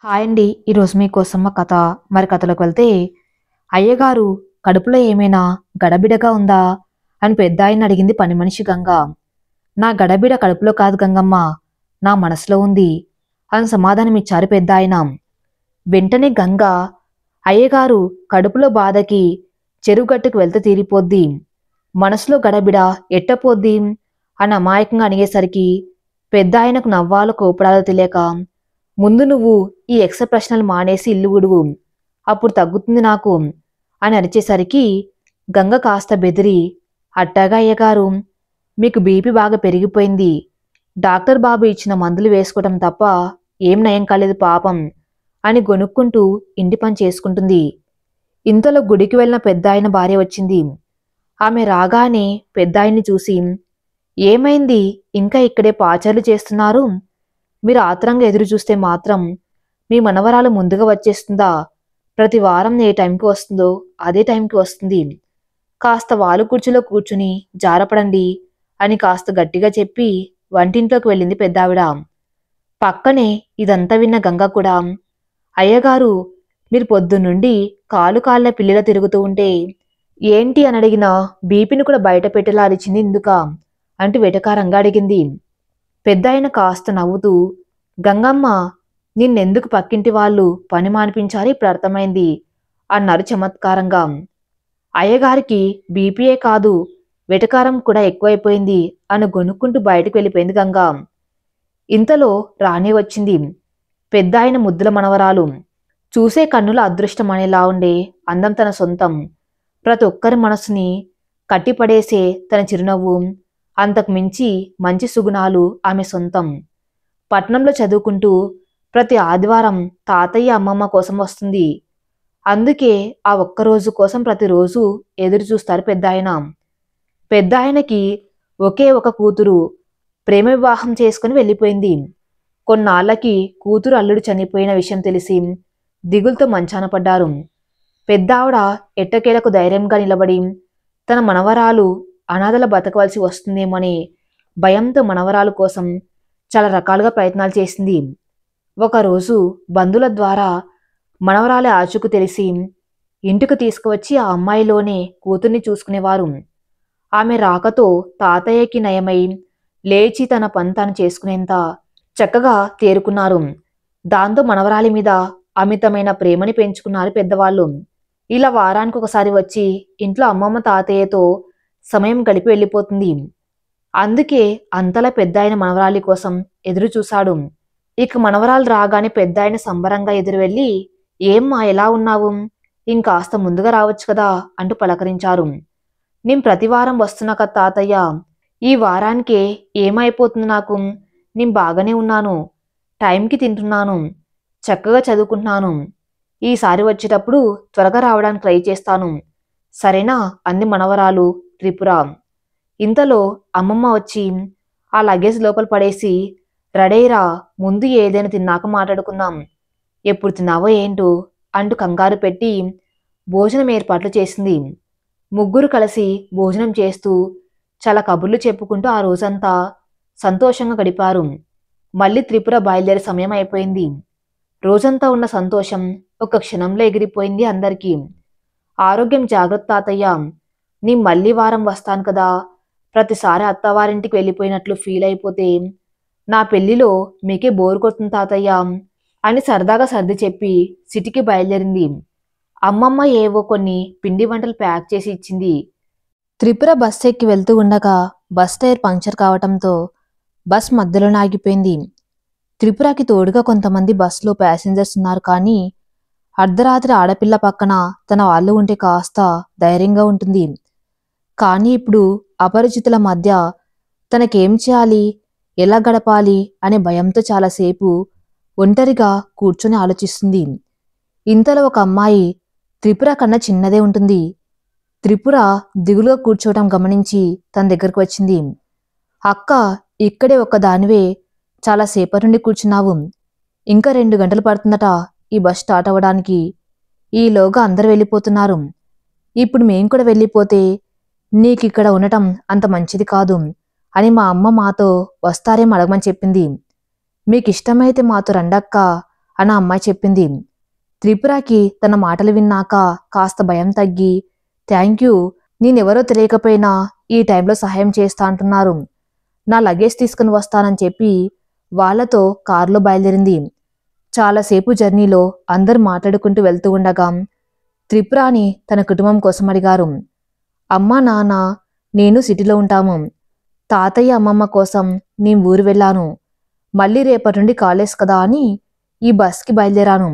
Hi అండి. ఈరోజు మీకోసం మా కథ. కథలోకి వెళ్తే, అయ్యగారు కడుపులో ఏమైనా గడబిడగా ఉందా అని పెద్దాయన్ని అడిగింది పని మనిషి గంగ. నా గడబిడ కడుపులో కాదు గంగమ్మ, నా మనసులో ఉంది అని సమాధానమిచ్చారు పెద్దాయన. వెంటనే గంగ, అయ్యగారు కడుపులో బాధకి చెరువుగట్టుకు వెళ్తే తీరిపోద్ది, మనసులో గడబిడ ఎట్టపోద్ది అని అమాయకంగా అడిగేసరికి పెద్దాయనకు నవ్వాలో కోపడాలో తెలియక, ముందు నువ్వు ఈ ఎక్స ప్రశ్నలు మానేసి ఇల్లు ఉడువు, అప్పుడు తగ్గుతుంది నాకు అని అరిచేసరికి గంగ కాస్త బెదిరి, అట్టాగా అయ్యగారు, మీకు బీపీ బాగా పెరిగిపోయింది, డాక్టర్ బాబు ఇచ్చిన మందులు వేసుకోవటం తప్ప ఏం నయం కాలేదు పాపం అని గొనుక్కుంటూ ఇంటి పని చేసుకుంటుంది. ఇంతలో గుడికి వెళ్ళిన పెద్దాయన భార్య వచ్చింది. ఆమె రాగానే పెద్దాయన్ని చూసి, ఏమైంది, ఇంకా ఇక్కడే పాచర్లు చేస్తున్నారు, మీరు ఆత్రంగా ఎదురు చూస్తే మాత్రం మీ మనవరాలు ముందుగా వచ్చేస్తుందా, ప్రతి వారం ఏ టైంకి వస్తుందో అదే టైంకి వస్తుంది, కాస్త వాలు కుర్చీలో కూర్చుని జారపడండి అని కాస్త గట్టిగా చెప్పి వంటింట్లోకి వెళ్ళింది పెద్దావిడ. పక్కనే ఇదంతా విన్న గంగ కూడా, అయ్యగారు, మీరు పొద్దున్నుండి కాలు కాళ్ళ పిల్లల తిరుగుతూ ఉంటే ఏంటి అని అడిగినా బీపీని కూడా బయట పెట్టేలా అరిచింది ఇందుక అంటూ వెటకారంగా అడిగింది. పెద్దాయన కాస్త నవ్వుతూ, గంగమ్మ, నిన్నెందుకు పక్కింటి వాళ్ళు పని మానిపించారు ఇప్పుడు అర్థమైంది అన్నారు చమత్కారంగా. అయ్యగారికి బీపీయే కాదు వెటకారం కూడా ఎక్కువైపోయింది అని గొనుక్కుంటూ బయటకు వెళ్ళిపోయింది గంగ. ఇంతలో రాణి వచ్చింది, పెద్దాయన ముద్దుల మనవరాలు. చూసే కన్నుల అదృష్టం అనేలా ఉండే అందం తన సొంతం, ప్రతి ఒక్కరి మనసుని కట్టిపడేసే తన చిరునవ్వు, అంతకు మించి మంచి సుగుణాలు ఆమె సొంతం. పట్నంలో చదువుకుంటూ ప్రతి ఆదివారం తాతయ్య అమ్మమ్మ కోసం వస్తుంది. అందుకే ఆ ఒక్కరోజు కోసం ప్రతిరోజు ఎదురు చూస్తారు పెద్దాయన. పెద్దాయనకి ఒకే ఒక కూతురు, ప్రేమ వివాహం చేసుకుని వెళ్ళిపోయింది. కొన్నాళ్లకి కూతురు అల్లుడు చనిపోయిన విషయం తెలిసి దిగులుతో మంచాన పడ్డారు. పెద్దావిడ ఎట్టకేలకు ధైర్యంగా నిలబడి తన మనవరాలు అనాథల బతకవలసి వస్తుందేమోని భయంతో మనవరాలు కోసం చాలా రకాలుగా ప్రయత్నాలు చేసింది. ఒకరోజు బంధువుల ద్వారా మనవరాలి ఆచూకు తెలిసి ఇంటికి తీసుకువచ్చి ఆ అమ్మాయిలోనే కూతుర్ని చూసుకునేవారు. ఆమె రాకతో తాతయ్యకి నయమై లేచి తన పని తాను చేసుకునేంత చక్కగా తేరుకున్నారు. దాంతో మనవరాలి మీద అమితమైన ప్రేమని పెంచుకున్నారు పెద్దవాళ్ళు. ఇలా వారానికి ఒకసారి వచ్చి ఇంట్లో అమ్మమ్మ తాతయ్యతో సమయం గడిపి వెళ్ళిపోతుంది. అందుకే అంతలా పెద్దాయన మనవరాలి కోసం ఎదురు చూశాడు. ఇక మనవరాలు రాగానే పెద్దాయన సంబరంగా ఎదురు వెళ్ళి, ఏమ్మా ఎలా ఉన్నావు, ఇంకాస్త ముందుగా రావచ్చు కదా అంటూ పలకరించారు. నేను ప్రతివారం వస్తున్నా కదా తాతయ్య, ఈ వారానికే ఏమైపోతుంది నాకు, నేను బాగానే ఉన్నాను, టైంకి తింటున్నాను, చక్కగా చదువుకుంటున్నాను, ఈసారి వచ్చేటప్పుడు త్వరగా రావడానికి ట్రై చేస్తాను, సరేనా అంది మనవరాలు త్రిపుర. ఇంతలో అమ్మమ్మ వచ్చి ఆ లగేజ్ లోపల పడేసి, రెడీరా, ముందు ఏదైనా తిన్నాక మాట్లాడుకుందాం, ఎప్పుడు తిన్నావో ఏంటో అంటూ కంగారు పెట్టి భోజనం ఏర్పాట్లు చేసింది. ముగ్గురు కలిసి భోజనం చేస్తూ చాలా కబుర్లు చెప్పుకుంటూ ఆ రోజంతా సంతోషంగా గడిపారు. మళ్ళీ త్రిపుర బయలుదేరే సమయం అయిపోయింది. రోజంతా ఉన్న సంతోషం ఒక క్షణంలో ఎగిరిపోయింది అందరికీ. ఆరోగ్యం జాగ్రత్త తాతయ్య, నీ మళ్ళీ వారం వస్తాను కదా, ప్రతిసారి అత్తవారింటికి వెళ్ళిపోయినట్లు ఫీల్ అయిపోతే నా పెళ్లిలో మీకే బోరు కొడుతుంది తాతయ్య అని సరదాగా సర్ది చెప్పి సిటీకి బయలుదేరింది. అమ్మమ్మ ఏవో కొన్ని పిండి వంటలు ప్యాక్ చేసి ఇచ్చింది. త్రిపుర బస్ ఎక్కి వెళ్తూ ఉండగా బస్ టైర్ పంక్చర్ కావటంతో బస్ మధ్యలోనే ఆగిపోయింది. త్రిపురకి తోడుగా కొంతమంది బస్సులో ప్యాసింజర్స్ ఉన్నారు, కానీ అర్ధరాత్రి ఆడపిల్ల పక్కన తన వాళ్ళు ఉంటే కాస్త ధైర్యంగా ఉంటుంది. కానీ ఇప్పుడు అపరిచితుల మధ్య తనకేం చేయాలి, ఎలా గడపాలి అనే భయంతో చాలాసేపు ఒంటరిగా కూర్చొని ఆలోచిస్తుంది. ఇంతలో ఒక అమ్మాయి త్రిపుర కన్నా చిన్నదే ఉంటుంది. త్రిపుర దిగులుగా కూర్చోవటం గమనించి తన దగ్గరకు వచ్చింది. అక్క, ఇక్కడే ఒక్కదానివే చాలాసేపటి నుండి కూర్చున్నావు, ఇంకా 2 గంటలు పడుతుందట ఈ బస్ స్టార్ట్ అవ్వడానికి, ఈలోగా అందరూ వెళ్ళిపోతున్నారు, ఇప్పుడు మేం కూడా వెళ్ళిపోతే నీకిక్కడ ఉండటం అంత మంచిది కాదు అని మా అమ్మ మాతో వస్తారేమో అడగమని చెప్పింది, మీకిష్టమైతే మాతో రండక్క అని ఆ అమ్మాయి చెప్పింది. త్రిపురకి తన మాటలు విన్నాక కాస్త భయం తగ్గి, థ్యాంక్ యూ, నేనెవరో తెలియకపోయినా ఈ టైంలో సహాయం చేస్తా అంటున్నారు, నా లగేజ్ తీసుకుని వస్తానని చెప్పి వాళ్లతో కారులో బయలుదేరింది. చాలాసేపు జర్నీలో అందరూ మాట్లాడుకుంటూ వెళ్తూ ఉండగా త్రిపురాని తన కుటుంబం కోసం అడిగారు. అమ్మా నాన్న నేను సిటీలో ఉంటాము. తాతయ్య అమ్మమ్మ కోసం నేను ఊరు వెళ్ళాను. మళ్ళీ రేపటి నుండి కాలేజ్ కదా అని ఈ బస్కి బయలుదేరాను.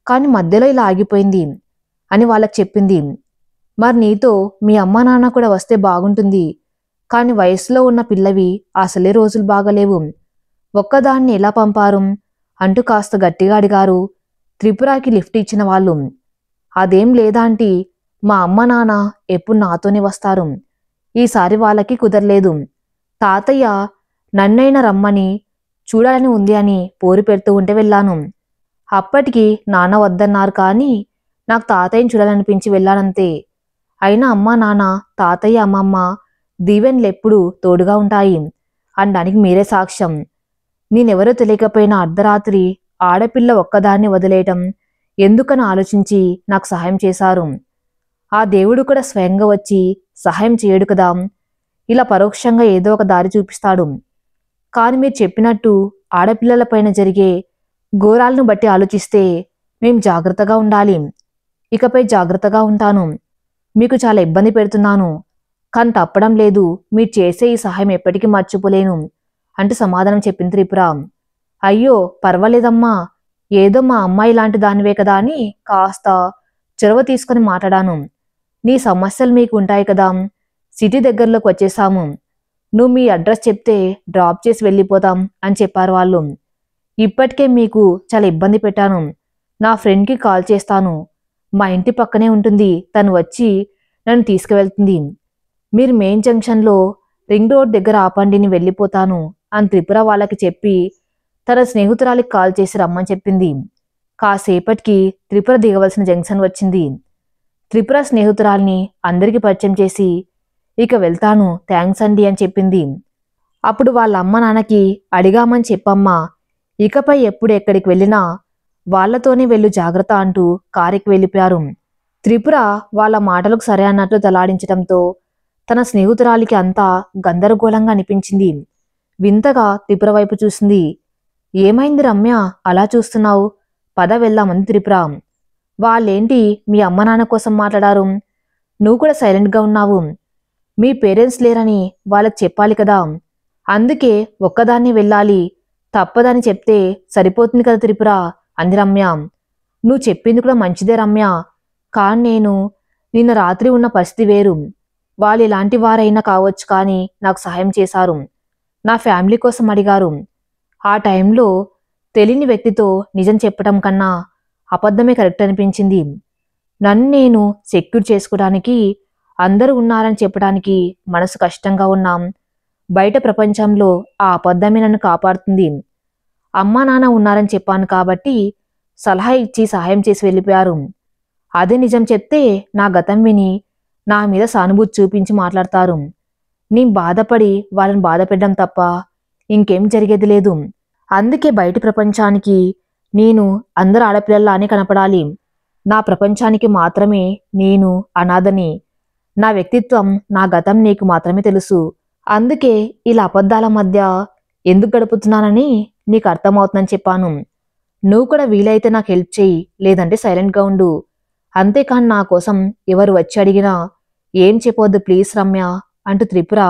కానీ మధ్యలో ఇలా ఆగిపోయింది అని వాళ్ళకి చెప్పింది. మరి నీతో మీ అమ్మా నాన్న కూడా వస్తే బాగుంటుంది. కాని వయసులో ఉన్న పిల్లవి అసలే రోజులు బాగలేవు. ఒక్కదాన్ని ఎలా పంపారు అంటూ కాస్త గట్టిగా అడిగారు త్రిపురకి లిఫ్ట్ ఇచ్చిన వాళ్ళు. అదేం లేదాంటీ, మా అమ్మ నాన్న ఎప్పుడు నాతోనే వస్తారు. ఈసారి వాళ్ళకి కుదరలేదు. తాతయ్య నన్నైనా రమ్మని చూడాలని ఉంది అని పోరు పెడుతూ ఉంటే వెళ్ళాను. అప్పటికి నాన్న వద్దన్నారు, కానీ నాకు తాతయ్యని చూడాలనిపించి వెళ్ళానంతే. అయినా అమ్మా నాన్న తాతయ్య అమ్మమ్మ దీవెనలెప్పుడు తోడుగా ఉంటాయి అనడానికి మీరే సాక్ష్యం. నేనెవరో తెలియకపోయినా అర్ధరాత్రి ఆడపిల్ల ఒక్కదాన్ని వదిలేయటం ఎందుకని ఆలోచించి నాకు సహాయం చేశారు. ఆ దేవుడు కూడా స్వయంగా వచ్చి సహాయం చేయడు కదా, ఇలా పరోక్షంగా ఏదో ఒక దారి చూపిస్తాడు. కానీ మీరు చెప్పినట్టు ఆడపిల్లలపైన జరిగే ఘోరాలను బట్టి ఆలోచిస్తే మేం జాగ్రత్తగా ఉండాలి. ఇకపై జాగ్రత్తగా ఉంటాను. మీకు చాలా ఇబ్బంది పెడుతున్నాను, కానీ తప్పడం లేదు. మీరు చేసే ఈ సహాయం ఎప్పటికీ మర్చిపోలేను అంటూ సమాధానం చెప్పింది త్రిపుర. అయ్యో పర్వాలేదమ్మా, ఏదో మా అమ్మాయి లాంటి దానివే కదా అని కాస్త చొరవ తీసుకుని మాట్లాడాను. నీ సమస్యలు మీకు ఉంటాయి కదా, సిటీ దగ్గరలోకి వచ్చేసాము. నువ్వు మీ అడ్రస్ చెప్తే డ్రాప్ చేసి వెళ్ళిపోతాం అని చెప్పారు వాళ్ళు. ఇప్పటికే మీకు చాలా ఇబ్బంది పెట్టాను. నా ఫ్రెండ్కి కాల్ చేస్తాను. మా ఇంటి పక్కనే ఉంటుంది, తను వచ్చి నన్ను తీసుకువెళ్తుంది. మీరు మెయిన్ జంక్షన్లో రింగ్ రోడ్ దగ్గర ఆపండి, నేను వెళ్ళిపోతాను అని త్రిపుర వాళ్ళకి చెప్పి తన స్నేహితురాలికి కాల్ చేసి రమ్మని చెప్పింది. కాసేపటికి త్రిపుర దిగవలసిన జంక్షన్ వచ్చింది. త్రిపుర స్నేహితురాల్ని అందరికీ పరిచయం చేసి ఇక వెళ్తాను, థ్యాంక్స్ అండి అని చెప్పింది. అప్పుడు వాళ్ళ అమ్మ నాన్నకి అడిగామని చెప్పమ్మా, ఇకపై ఎప్పుడు ఎక్కడికి వెళ్ళినా వాళ్లతోనే వెళ్ళు జాగ్రత్త అంటూ కారుకి వెళ్ళిపోయారు. త్రిపుర వాళ్ళ మాటలకు సరే అన్నట్లు తలాడించటంతో తన స్నేహితురాలికి అంతా గందరగోళంగా అనిపించింది. వింతగా త్రిపుర వైపు చూసింది. ఏమైంది రమ్య, అలా చూస్తున్నావు? పద వెళ్దామంది త్రిపుర. వాళ్ళేంటి మీ అమ్మ నాన్న కోసం మాట్లాడారు, నువ్వు కూడా సైలెంట్గా ఉన్నావు. మీ పేరెంట్స్ లేరని వాళ్ళకి చెప్పాలి కదా, అందుకే ఒక్కదాన్ని వెళ్ళాలి, తప్పదని చెప్తే సరిపోతుంది కదా త్రిపుర అంది రమ్య. నువ్వు చెప్పింది కూడా మంచిదే రమ్య, కానీ నేను నిన్న రాత్రి ఉన్న పరిస్థితి వేరు. వాళ్ళు ఇలాంటి వారైనా కావచ్చు, కానీ నాకు సహాయం చేశారు. నా ఫ్యామిలీ కోసం అడిగారు. ఆ టైంలో తెలియని వ్యక్తితో నిజం చెప్పటం కన్నా అబద్ధమే కరెక్ట్ అనిపించింది. నన్ను నేను సెక్యూర్ చేసుకోవడానికి అందరూ ఉన్నారని చెప్పడానికి మనసు కష్టంగా ఉన్నాం. బయట ప్రపంచంలో ఆ అబద్ధమే నన్ను కాపాడుతుంది. అమ్మా నాన్న ఉన్నారని చెప్పాను కాబట్టి సలహా ఇచ్చి సహాయం చేసి వెళ్ళిపోయారు. అదే నిజం చెప్తే నా గతం విని నా మీద సానుభూతి చూపించి మాట్లాడతారు. నేను బాధపడి వాళ్ళని బాధపెట్టడం తప్ప ఇంకేం జరిగేది లేదు. అందుకే బయటి ప్రపంచానికి నేను అందరు ఆడపిల్లల్లానే కనపడాలి. నా ప్రపంచానికి మాత్రమే నేను అనాథని. నా వ్యక్తిత్వం, నా గతం నీకు మాత్రమే తెలుసు. అందుకే ఇలా అబద్ధాల మధ్య ఎందుకు గడుపుతున్నానని నీకు అర్థమవుతుందని చెప్పాను. నువ్వు కూడా వీలైతే నాకు హెల్ప్ చేయి, లేదంటే సైలెంట్గా ఉండు. అంతేకాని నా కోసం ఎవరు వచ్చి అడిగినా ఏం చెప్పొద్దు ప్లీజ్ రమ్య అంటూ త్రిపుర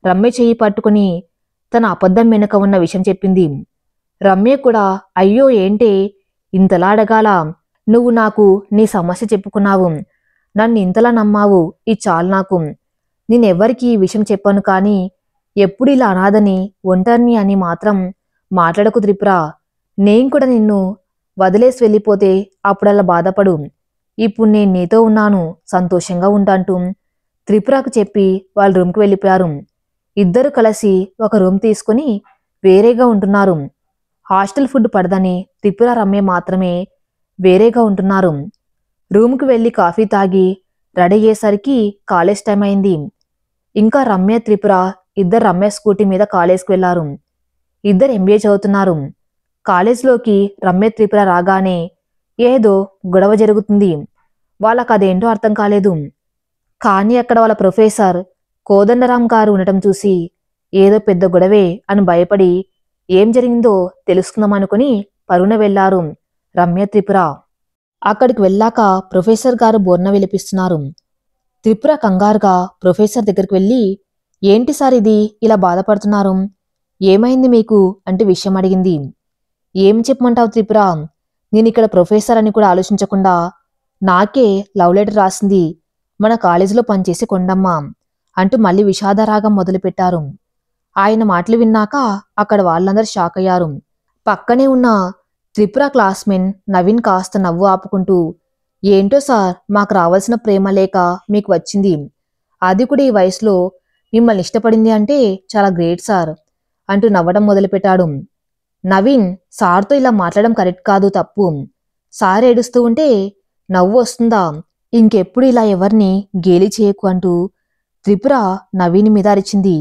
రమ్య చెయ్యి పట్టుకుని తన అబద్ధం వెనుక ఉన్న విషయం చెప్పింది. రమ్య కూడా అయ్యో ఏంటే ఇంతలా అడగాల, నువ్వు నాకు నీ సమస్య చెప్పుకున్నావు, నన్ను ఇంతలా నమ్మావు, ఇది చాలు నాకు. నేనెవ్వరికి ఈ విషయం చెప్పాను, కానీ ఎప్పుడు ఇలా అనాథని ఒంటరిని అని మాత్రం మాట్లాడకు త్రిపుర. నేను కూడా నిన్ను వదిలేసి వెళ్ళిపోతే అప్పుడలా బాధపడు. ఇప్పుడు నేను నీతో ఉన్నాను, సంతోషంగా ఉంటాంటూ త్రిపురకు చెప్పి వాళ్ళ రూమ్కి వెళ్ళిపోయారు. ఇద్దరు కలిసి ఒక రూమ్ తీసుకుని వేరేగా ఉంటున్నారు. హాస్టల్ ఫుడ్ పడదని త్రిపుర రమ్య మాత్రమే వేరేగా ఉంటున్నారు. రూమ్కి వెళ్ళి కాఫీ తాగి రెడీ అయ్యేసరికి కాలేజ్ టైం అయింది. ఇంకా రమ్య త్రిపుర ఇద్దరు రమ్య స్కూటీ మీద కాలేజ్కి వెళ్లారు. ఇద్దరు ఎంబీఏ చదువుతున్నారు. కాలేజ్లోకి రమ్య త్రిపుర రాగానే ఏదో గొడవ జరుగుతుంది. వాళ్ళకదేంటో అర్థం కాలేదు. కానీ అక్కడ వాళ్ళ ప్రొఫెసర్ కోదండరాం గారు ఉండటం చూసి ఏదో పెద్ద గొడవే అని భయపడి ఏం జరిగిందో తెలుసుకుందామనుకుని పరుగున వెళ్లారు రమ్య త్రిపుర. అక్కడికి వెళ్ళాక ప్రొఫెసర్ గారు బోర్న విలిపిస్తున్నారు. త్రిపుర కంగారుగా ప్రొఫెసర్ దగ్గరికి వెళ్ళి, ఏంటి సార్ ఇది ఇలా బాధపడుతున్నారు? ఏమైంది మీకు అంటే విషయం అడిగింది. ఏం చెప్పమంటావు త్రిపుర, నేనిక్కడ ప్రొఫెసర్ అని కూడా ఆలోచించకుండా నాకే లవ్ లెటర్ రాసింది మన కాలేజీలో పనిచేసే కొండమ్మ అంటూ మళ్ళీ విషాదరాగం మొదలుపెట్టారు. ఆయన మాటలు విన్నాక అక్కడ వాళ్ళందరూ షాక్ అయ్యారు. పక్కనే ఉన్న త్రిపుర క్లాస్మేట్ నవీన్ కాస్త నవ్వు ఆపుకుంటూ, ఏంటో సార్, మాకు రావాల్సిన ప్రేమ లేక మీకు వచ్చింది, అది కూడా ఈ వయసులో మిమ్మల్ని ఇష్టపడింది అంటే చాలా గ్రేట్ సార్ అంటూ నవ్వడం మొదలుపెట్టాడు. నవీన్, సార్తో ఇలా మాట్లాడడం కరెక్ట్ కాదు, తప్పు. సార్ ఏడుస్తూ ఉంటే నవ్వు వస్తుందా? ఇంకెప్పుడు ఇలా ఎవరిని గేలి చేయకు అంటూ త్రిపుర నవీన్ మీద అరిచింది.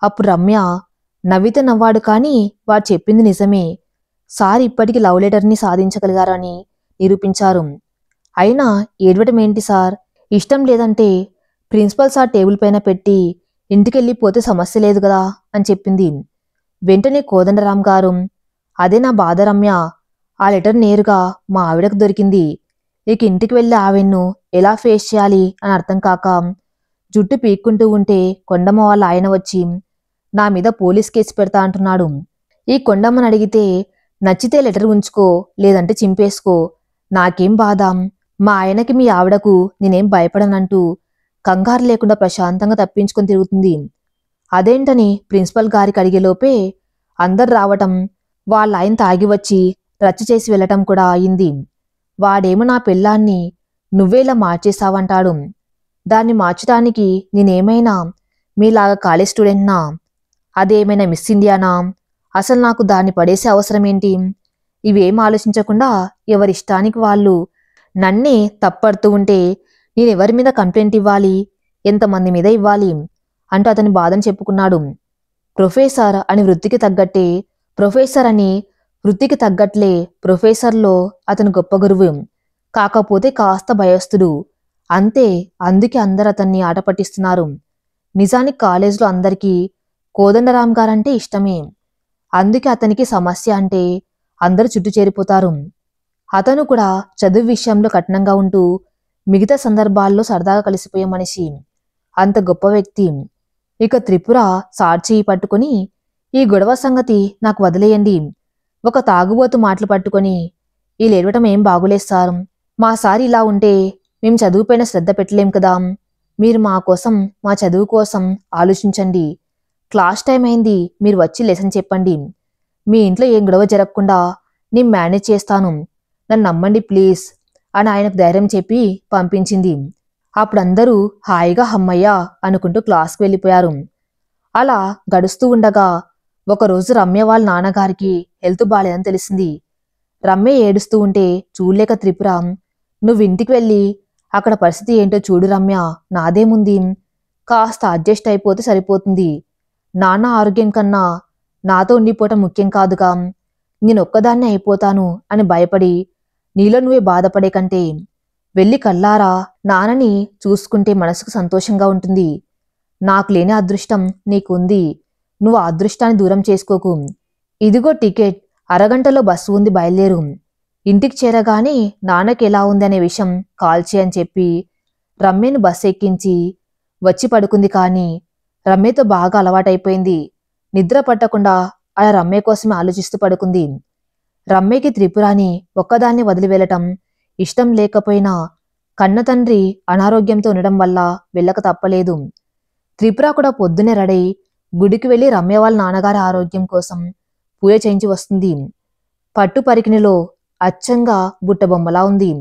అప్పుడు రమ్య నవ్వితే నవ్వాడు, కానీ వాడు చెప్పింది నిజమే. సార్ ఇప్పటికీ లవ్ లెటర్ని సాధించగలిగారని నిరూపించారు. అయినా ఏడవటం ఏంటి సార్? ఇష్టం లేదంటే ప్రిన్సిపల్ సార్ టేబుల్ పైన పెట్టి ఇంటికెళ్ళిపోతే సమస్య లేదు కదా అని చెప్పింది. వెంటనే కోదండరాం గారు, అదే నా బాధ రమ్య, ఆ లెటర్ నేరుగా మా ఆవిడకు దొరికింది. ఇక ఇంటికి వెళ్ళి ఆవిడ్ను ఎలా ఫేస్ చేయాలి అని అర్థం కాక జుట్టు పీక్కుంటూ ఉంటే కొండమ్మ వాళ్ళ ఆయన వచ్చి నా మీద పోలీస్ కేసు పెడతా అంటున్నాడు. ఈ కొండమ్మని అడిగితే నచ్చితే లెటర్ ఉంచుకో, లేదంటే చింపేసుకో, నాకేం బాధ, మా ఆయనకి మీ ఆవిడకు నేనేం భయపడనంటూ కంగారు లేకుండా ప్రశాంతంగా తప్పించుకొని తిరుగుతుంది. అదేంటని ప్రిన్సిపల్ గారికి అడిగేలోపే అందరు రావటం, వాళ్ళ ఆయన తాగి వచ్చి రచ్చ చేసి వెళ్ళటం కూడా అయింది. వాడేమో నా పెళ్ళాన్ని నువ్వేలా మార్చేశావంటాడు. దాన్ని మార్చడానికి నేనేమైనా మీలాగా కాలేజ్ స్టూడెంట్నా? అదేమైనా మిస్ ఇండియానా? అసలు నాకు దాన్ని పడేసే అవసరం ఏంటి? ఇవేం ఆలోచించకుండా ఎవరిష్టానికి వాళ్ళు నన్నే తప్పడుతూ ఉంటే నేనెవరి మీద కంప్లైంట్ ఇవ్వాలి, ఎంతమంది మీద ఇవ్వాలి అంటూ అతని బాధను చెప్పుకున్నాడు. ప్రొఫెసర్ అని వృత్తికి తగ్గట్టే ప్రొఫెసర్లో అతను గొప్ప గురువు, కాకపోతే కాస్త భయస్థుడు అంతే. అందుకే అందరు అతన్ని ఆట పట్టిస్తున్నారు. నిజానికి కాలేజ్లో అందరికీ కోదండరాం గారంటే ఇష్టమే. అందుకే అతనికి సమస్య అంటే అందరూ చుట్టూ చేరిపోతారు. అతను కూడా చదువు విషయంలో కఠినంగా ఉంటూ మిగతా సందర్భాల్లో సరదాగా కలిసిపోయే మనిషి. అంత గొప్ప వ్యక్తి. ఇక త్రిపుర సార్చి పట్టుకొని, ఈ గొడవ సంగతి నాకు వదిలేయండి, ఒక తాగుబోతు మాటలు పట్టుకొని ఈ లేవటం ఏం బాగులేదు సార్. మా సార్ ఇలా ఉంటే మేం చదువుపైన శ్రద్ధ పెట్టలేం కదా. మీరు మా కోసం, మా చదువు కోసం ఆలోచించండి. క్లాస్ టైం అయింది, మీరు వచ్చి లెసన్ చెప్పండి. మీ ఇంట్లో ఏం గొడవ జరగకుండా నేను మేనేజ్ చేస్తాను, నన్ను నమ్మండి ప్లీజ్ అని ఆయనకు ధైర్యం చెప్పి పంపించింది. అప్పుడందరూ హాయిగా హమ్మయ్యా అనుకుంటూ క్లాస్కి వెళ్ళిపోయారు. అలా గడుస్తూ ఉండగా ఒకరోజు రమ్య వాళ్ళ నాన్నగారికి హెల్త్ బాలేదని తెలిసింది. రమ్య ఏడుస్తూ ఉంటే చూడలేక త్రిపుర, నువ్వు ఇంటికి వెళ్ళి అక్కడ పరిస్థితి ఏంటో చూడు రమ్య, నాదేముంది, కాస్త అడ్జస్ట్ అయిపోతే సరిపోతుంది. నాన్న ఆరోగ్యం కన్నా నాతో ఉండిపోవటం ముఖ్యం కాదుగా, నేనొక్కదాన్నే అయిపోతాను అని భయపడి నీలో నువ్వే బాధపడే కంటే వెళ్ళి కల్లారా నాన్నని చూసుకుంటే మనసుకు సంతోషంగా ఉంటుంది. నాకు లేని అదృష్టం నీకుంది, నువ్వు ఆ అదృష్టాన్ని దూరం చేసుకోకు. ఇదిగో టికెట్, అరగంటలో బస్సు ఉంది, బయలుదేరు. ఇంటికి చేరగానే నాన్నకి ఎలా ఉంది అనే విషయం కాల్ చేయని చెప్పి రమ్యను బస్సు ఎక్కించి వచ్చి పడుకుంది. కానీ రమ్యతో బాగా అలవాటైపోయింది. నిద్ర పట్టకుండా అలా రమ్య కోసమే ఆలోచిస్తూ పడుకుంది. రమ్యకి త్రిపురాని ఒక్కదాన్ని వదిలి వెళ్ళటం ఇష్టం లేకపోయినా కన్న తండ్రి అనారోగ్యంతో ఉండడం వల్ల వెళ్ళక తప్పలేదు. త్రిపుర కూడా పొద్దునే రెడై గుడికి వెళ్లి రమ్య వాళ్ళ నాన్నగారి ఆరోగ్యం కోసం పూజ చేయించి వస్తుంది. పట్టు పరికిణిలో అచ్చంగా బుట్టబొమ్మలా ఉంది.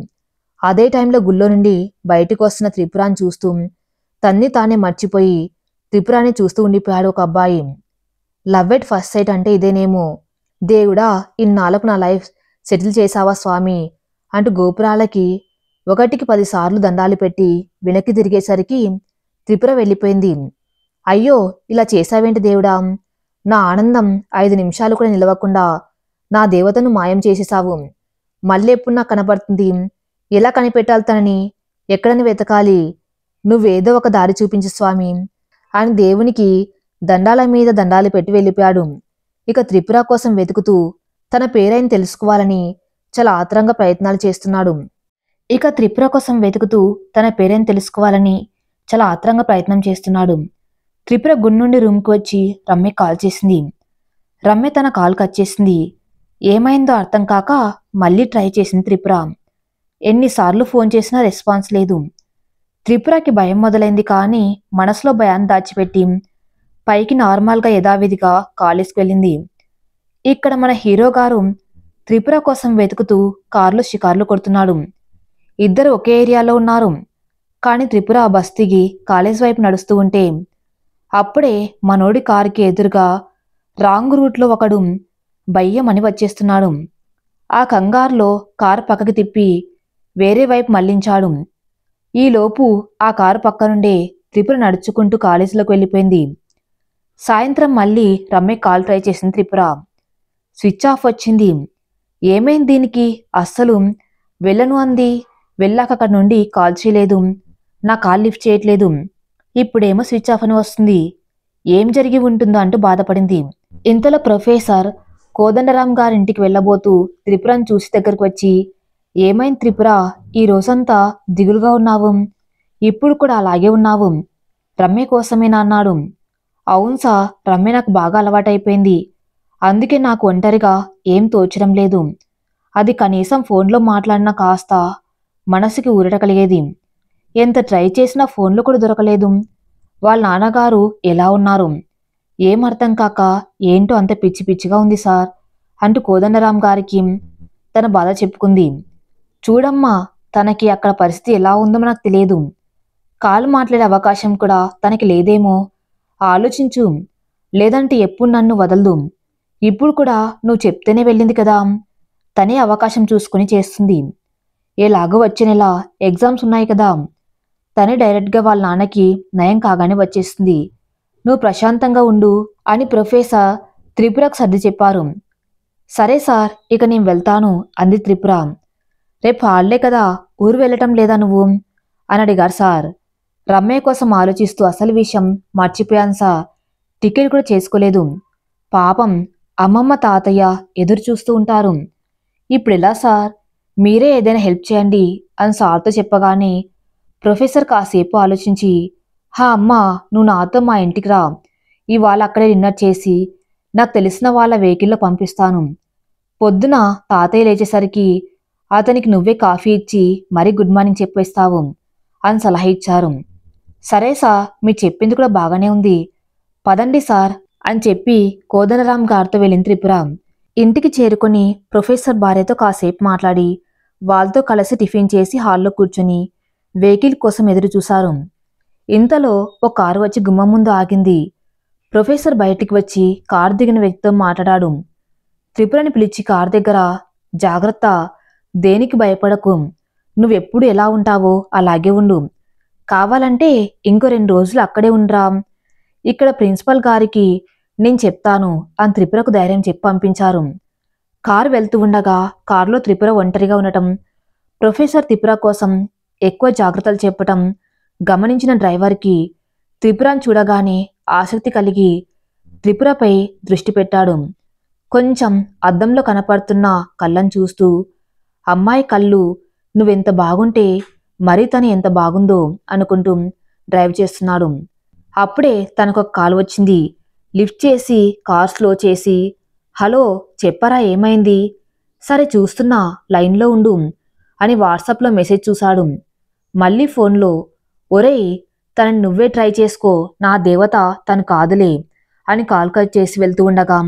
అదే టైంలో గుళ్ళో నుండి బయటకు వస్తున్న త్రిపురాని చూస్తూ తన్ని తానే మర్చిపోయి త్రిపురాని చూస్తూ ఉండిపోయాడు ఒక అబ్బాయి. లవ్ ఎట్ ఫస్ట్ సైట్ అంటే ఇదేనేమో, దేవుడా ఇన్నాళ్ళకు నా లైఫ్ సెటిల్ చేశావా స్వామి అంటూ గోపురాలకి 1కి 10 సార్లు దండాలు పెట్టి వెనక్కి తిరిగేసరికి త్రిపుర వెళ్ళిపోయింది. అయ్యో ఇలా చేశావేంటి దేవుడా, నా ఆనందం 5 నిమిషాలు కూడా నిలవకుండా నా దేవతను మాయం చేసేశావు. మళ్ళెప్పుడు నాకు కనపడుతుంది? ఎలా కనిపెట్టాలి తనని? ఎక్కడని వెతకాలి? నువ్వేదో ఒక దారి చూపించు స్వామి అని దేవునికి దండాల మీద దండాలు పెట్టి వెళ్ళిపోయాడు. ఇక త్రిపుర కోసం వెతుకుతూ తన పేరైన తెలుసుకోవాలని చాలా ఆత్రంగా ప్రయత్నాలు చేస్తున్నాడు. ప్రయత్నం చేస్తున్నాడు. త్రిపుర గుడి నుండి రూమ్కి వచ్చి రమ్య కాల్ చేసింది. రమ్య తన కాల్ కట్ చేసింది. ఏమైందో అర్థం కాక మళ్ళీ ట్రై చేసింది త్రిపుర. ఎన్నిసార్లు ఫోన్ చేసినా రెస్పాన్స్ లేదు. త్రిపురకి భయం మొదలైంది, కానీ మనసులో భయాన్ని దాచిపెట్టి పైకి నార్మల్గా యథావిధిగా కాలేజ్కి వెళ్ళింది. ఇక్కడ మన హీరో గారు త్రిపుర కోసం వెతుకుతూ కారులో షికార్లు కొడుతున్నాడు. ఇద్దరు ఒకే ఏరియాలో ఉన్నారు. కానీ త్రిపుర బస్ దిగి కాలేజ్ వైపు నడుస్తూ ఉంటే అప్పుడే మనోడి కారుకి ఎదురుగా రాంగ్ రూట్లో ఒకడు బయ్యమని వచ్చేస్తున్నాడు. ఆ కంగారులో కారు పక్కకి తిప్పి వేరే వైపు మళ్లించాడు. ఈలోపు ఆ కారు పక్క నుండే త్రిపుర నడుచుకుంటూ కాలేజీలోకి వెళ్ళిపోయింది. సాయంత్రం మళ్ళీ రమ్య కాల్ ట్రై చేసింది త్రిపుర. స్విచ్ ఆఫ్ వచ్చింది. ఏమైంది దీనికి? అస్సలు వెళ్ళను అంది. వెళ్ళాక అక్కడి నుండి కాల్ చేయలేదు. నా కాల్ లిఫ్ట్ చేయట్లేదు. ఇప్పుడేమో స్విచ్ ఆఫ్ అని వస్తుంది. ఏం జరిగి ఉంటుందో అంటూ బాధపడింది. ఇంతలో ప్రొఫెసర్ కోదండరాం గారింటికి వెళ్ళబోతూ త్రిపురను చూసి దగ్గరకు వచ్చి, ఏమైంది త్రిపుర? ఈ రోజంతా దిగులుగా ఉన్నావు. ఇప్పుడు కూడా అలాగే ఉన్నావు. రమ్య కోసమేనా అన్నాడు. అవును సార్, రమ్య నాకు బాగా అలవాటైపోయింది. అందుకే నాకు ఒంటరిగా ఏం తోచడం లేదు. అది కనీసం ఫోన్లో మాట్లాడినా కాస్త మనసుకి ఊరట కలిగేది. ఎంత ట్రై చేసినా ఫోన్లో కూడా దొరకలేదు. వాళ్ళ నాన్నగారు ఎలా ఉన్నారు? ఏం అర్థం కాక ఏంటో అంత పిచ్చి పిచ్చిగా ఉంది సార్ అంటూ కోదండరాం గారికి తన బాధ చెప్పుకుంది. చూడమ్మా, తనకి అక్కడ పరిస్థితి ఎలా ఉందో మనకు తెలియదు. కాలు మాట్లాడే అవకాశం కూడా తనకి లేదేమో. ఆలోచించు. లేదంటే ఎప్పుడు నన్ను వదలదు. ఇప్పుడు కూడా నువ్వు చెప్తేనే వెళ్ళింది కదా. తనే అవకాశం చూసుకుని చేస్తుంది. ఎలాగో వచ్చే నెల ఎగ్జామ్స్ ఉన్నాయి కదా. తనే డైరెక్ట్గా వాళ్ళ నాన్నకి నయం కాగానే వచ్చేస్తుంది. నువ్వు ప్రశాంతంగా ఉండు అని ప్రొఫెసర్ త్రిపురకు సర్ది చెప్పారు. సరే సార్, ఇక నేను వెళ్తాను అంది త్రిపుర. రేపు హాలిడే కదా, ఊరు వెళ్ళటం లేదా నువ్వు అని అడిగారు సార్. రమ్య కోసం ఆలోచిస్తూ అసలు విషయం మర్చిపోయాను సార్. టికెట్ కూడా చేసుకోలేదు. పాపం అమ్మమ్మ తాతయ్య ఎదురు చూస్తూ ఉంటారు. ఇప్పుడు ఎలా సార్? మీరే ఏదైనా హెల్ప్ చేయండి అని సార్తో చెప్పగానే ప్రొఫెసర్ కాసేపు ఆలోచించి, హా అమ్మా, నువ్వు నాతో మా ఇంటికి రా. ఇవాళ అక్కడే డిన్నర్ చేసి నాకు తెలిసిన వాళ్ళ వెహికల్లో పంపిస్తాను. పొద్దున తాతయ్య లేచేసరికి అతనికి నువ్వే కాఫీ ఇచ్చి మరీ గుడ్ మార్నింగ్ చెప్పేస్తావు అని సలహా ఇచ్చారు. సరే సార్, మీరు చెప్పింది కూడా బాగానే ఉంది. పదండి సార్ అని చెప్పి కోదండరాం గారితో వెళ్ళింది త్రిపుర. ఇంటికి చేరుకొని ప్రొఫెసర్ భార్యతో కాసేపు మాట్లాడి వాళ్ళతో కలిసి టిఫిన్ చేసి హాల్లో కూర్చొని వెహికల్ కోసం ఎదురు చూశారు. ఇంతలో ఒక కారు వచ్చి గుమ్మం ముందు ఆగింది. ప్రొఫెసర్ బయటికి వచ్చి కారు దిగిన వ్యక్తితో మాట్లాడాడు. త్రిపురని పిలిచి కారు దగ్గర, జాగ్రత్త, దేనికి భయపడకు. నువ్వెప్పుడు ఎలా ఉంటావో అలాగే ఉండు. కావాలంటే ఇంకో 2 రోజులు అక్కడే ఉండరా. ఇక్కడ ప్రిన్సిపల్ గారికి నేను చెప్తాను అని త్రిపురకు ధైర్యం చెప్పి పంపించారు. కారు వెళ్తూ ఉండగా కారులో త్రిపుర ఒంటరిగా ఉండటం, ప్రొఫెసర్ త్రిపుర కోసం ఎక్కువ జాగ్రత్తలు చెప్పటం గమనించిన డ్రైవర్కి త్రిపురను చూడగానే ఆసక్తి కలిగి త్రిపురపై దృష్టి పెట్టాడు. కొంచెం అద్దంలో కనపడుతున్న కళ్ళను చూస్తూ, అమ్మాయి కళ్ళు నువ్వెంత బాగుంటే మరీ తను ఎంత బాగుందో అనుకుంటూ డ్రైవ్ చేస్తున్నాడు. అప్పుడే తనకొక కాల్ వచ్చింది. లిఫ్ట్ చేసి కార్ స్లో చేసి, హలో చెప్పరా, ఏమైంది? సరే చూస్తున్నా, లైన్లో ఉండు అని వాట్సాప్లో మెసేజ్ చూశాడు. మళ్ళీ ఫోన్లో, ఒరేయ్, తనని నువ్వే ట్రై చేసుకో, నా దేవత తను కాదులే అని కాల్ కట్ చేసి వెళ్తూ ఉండగా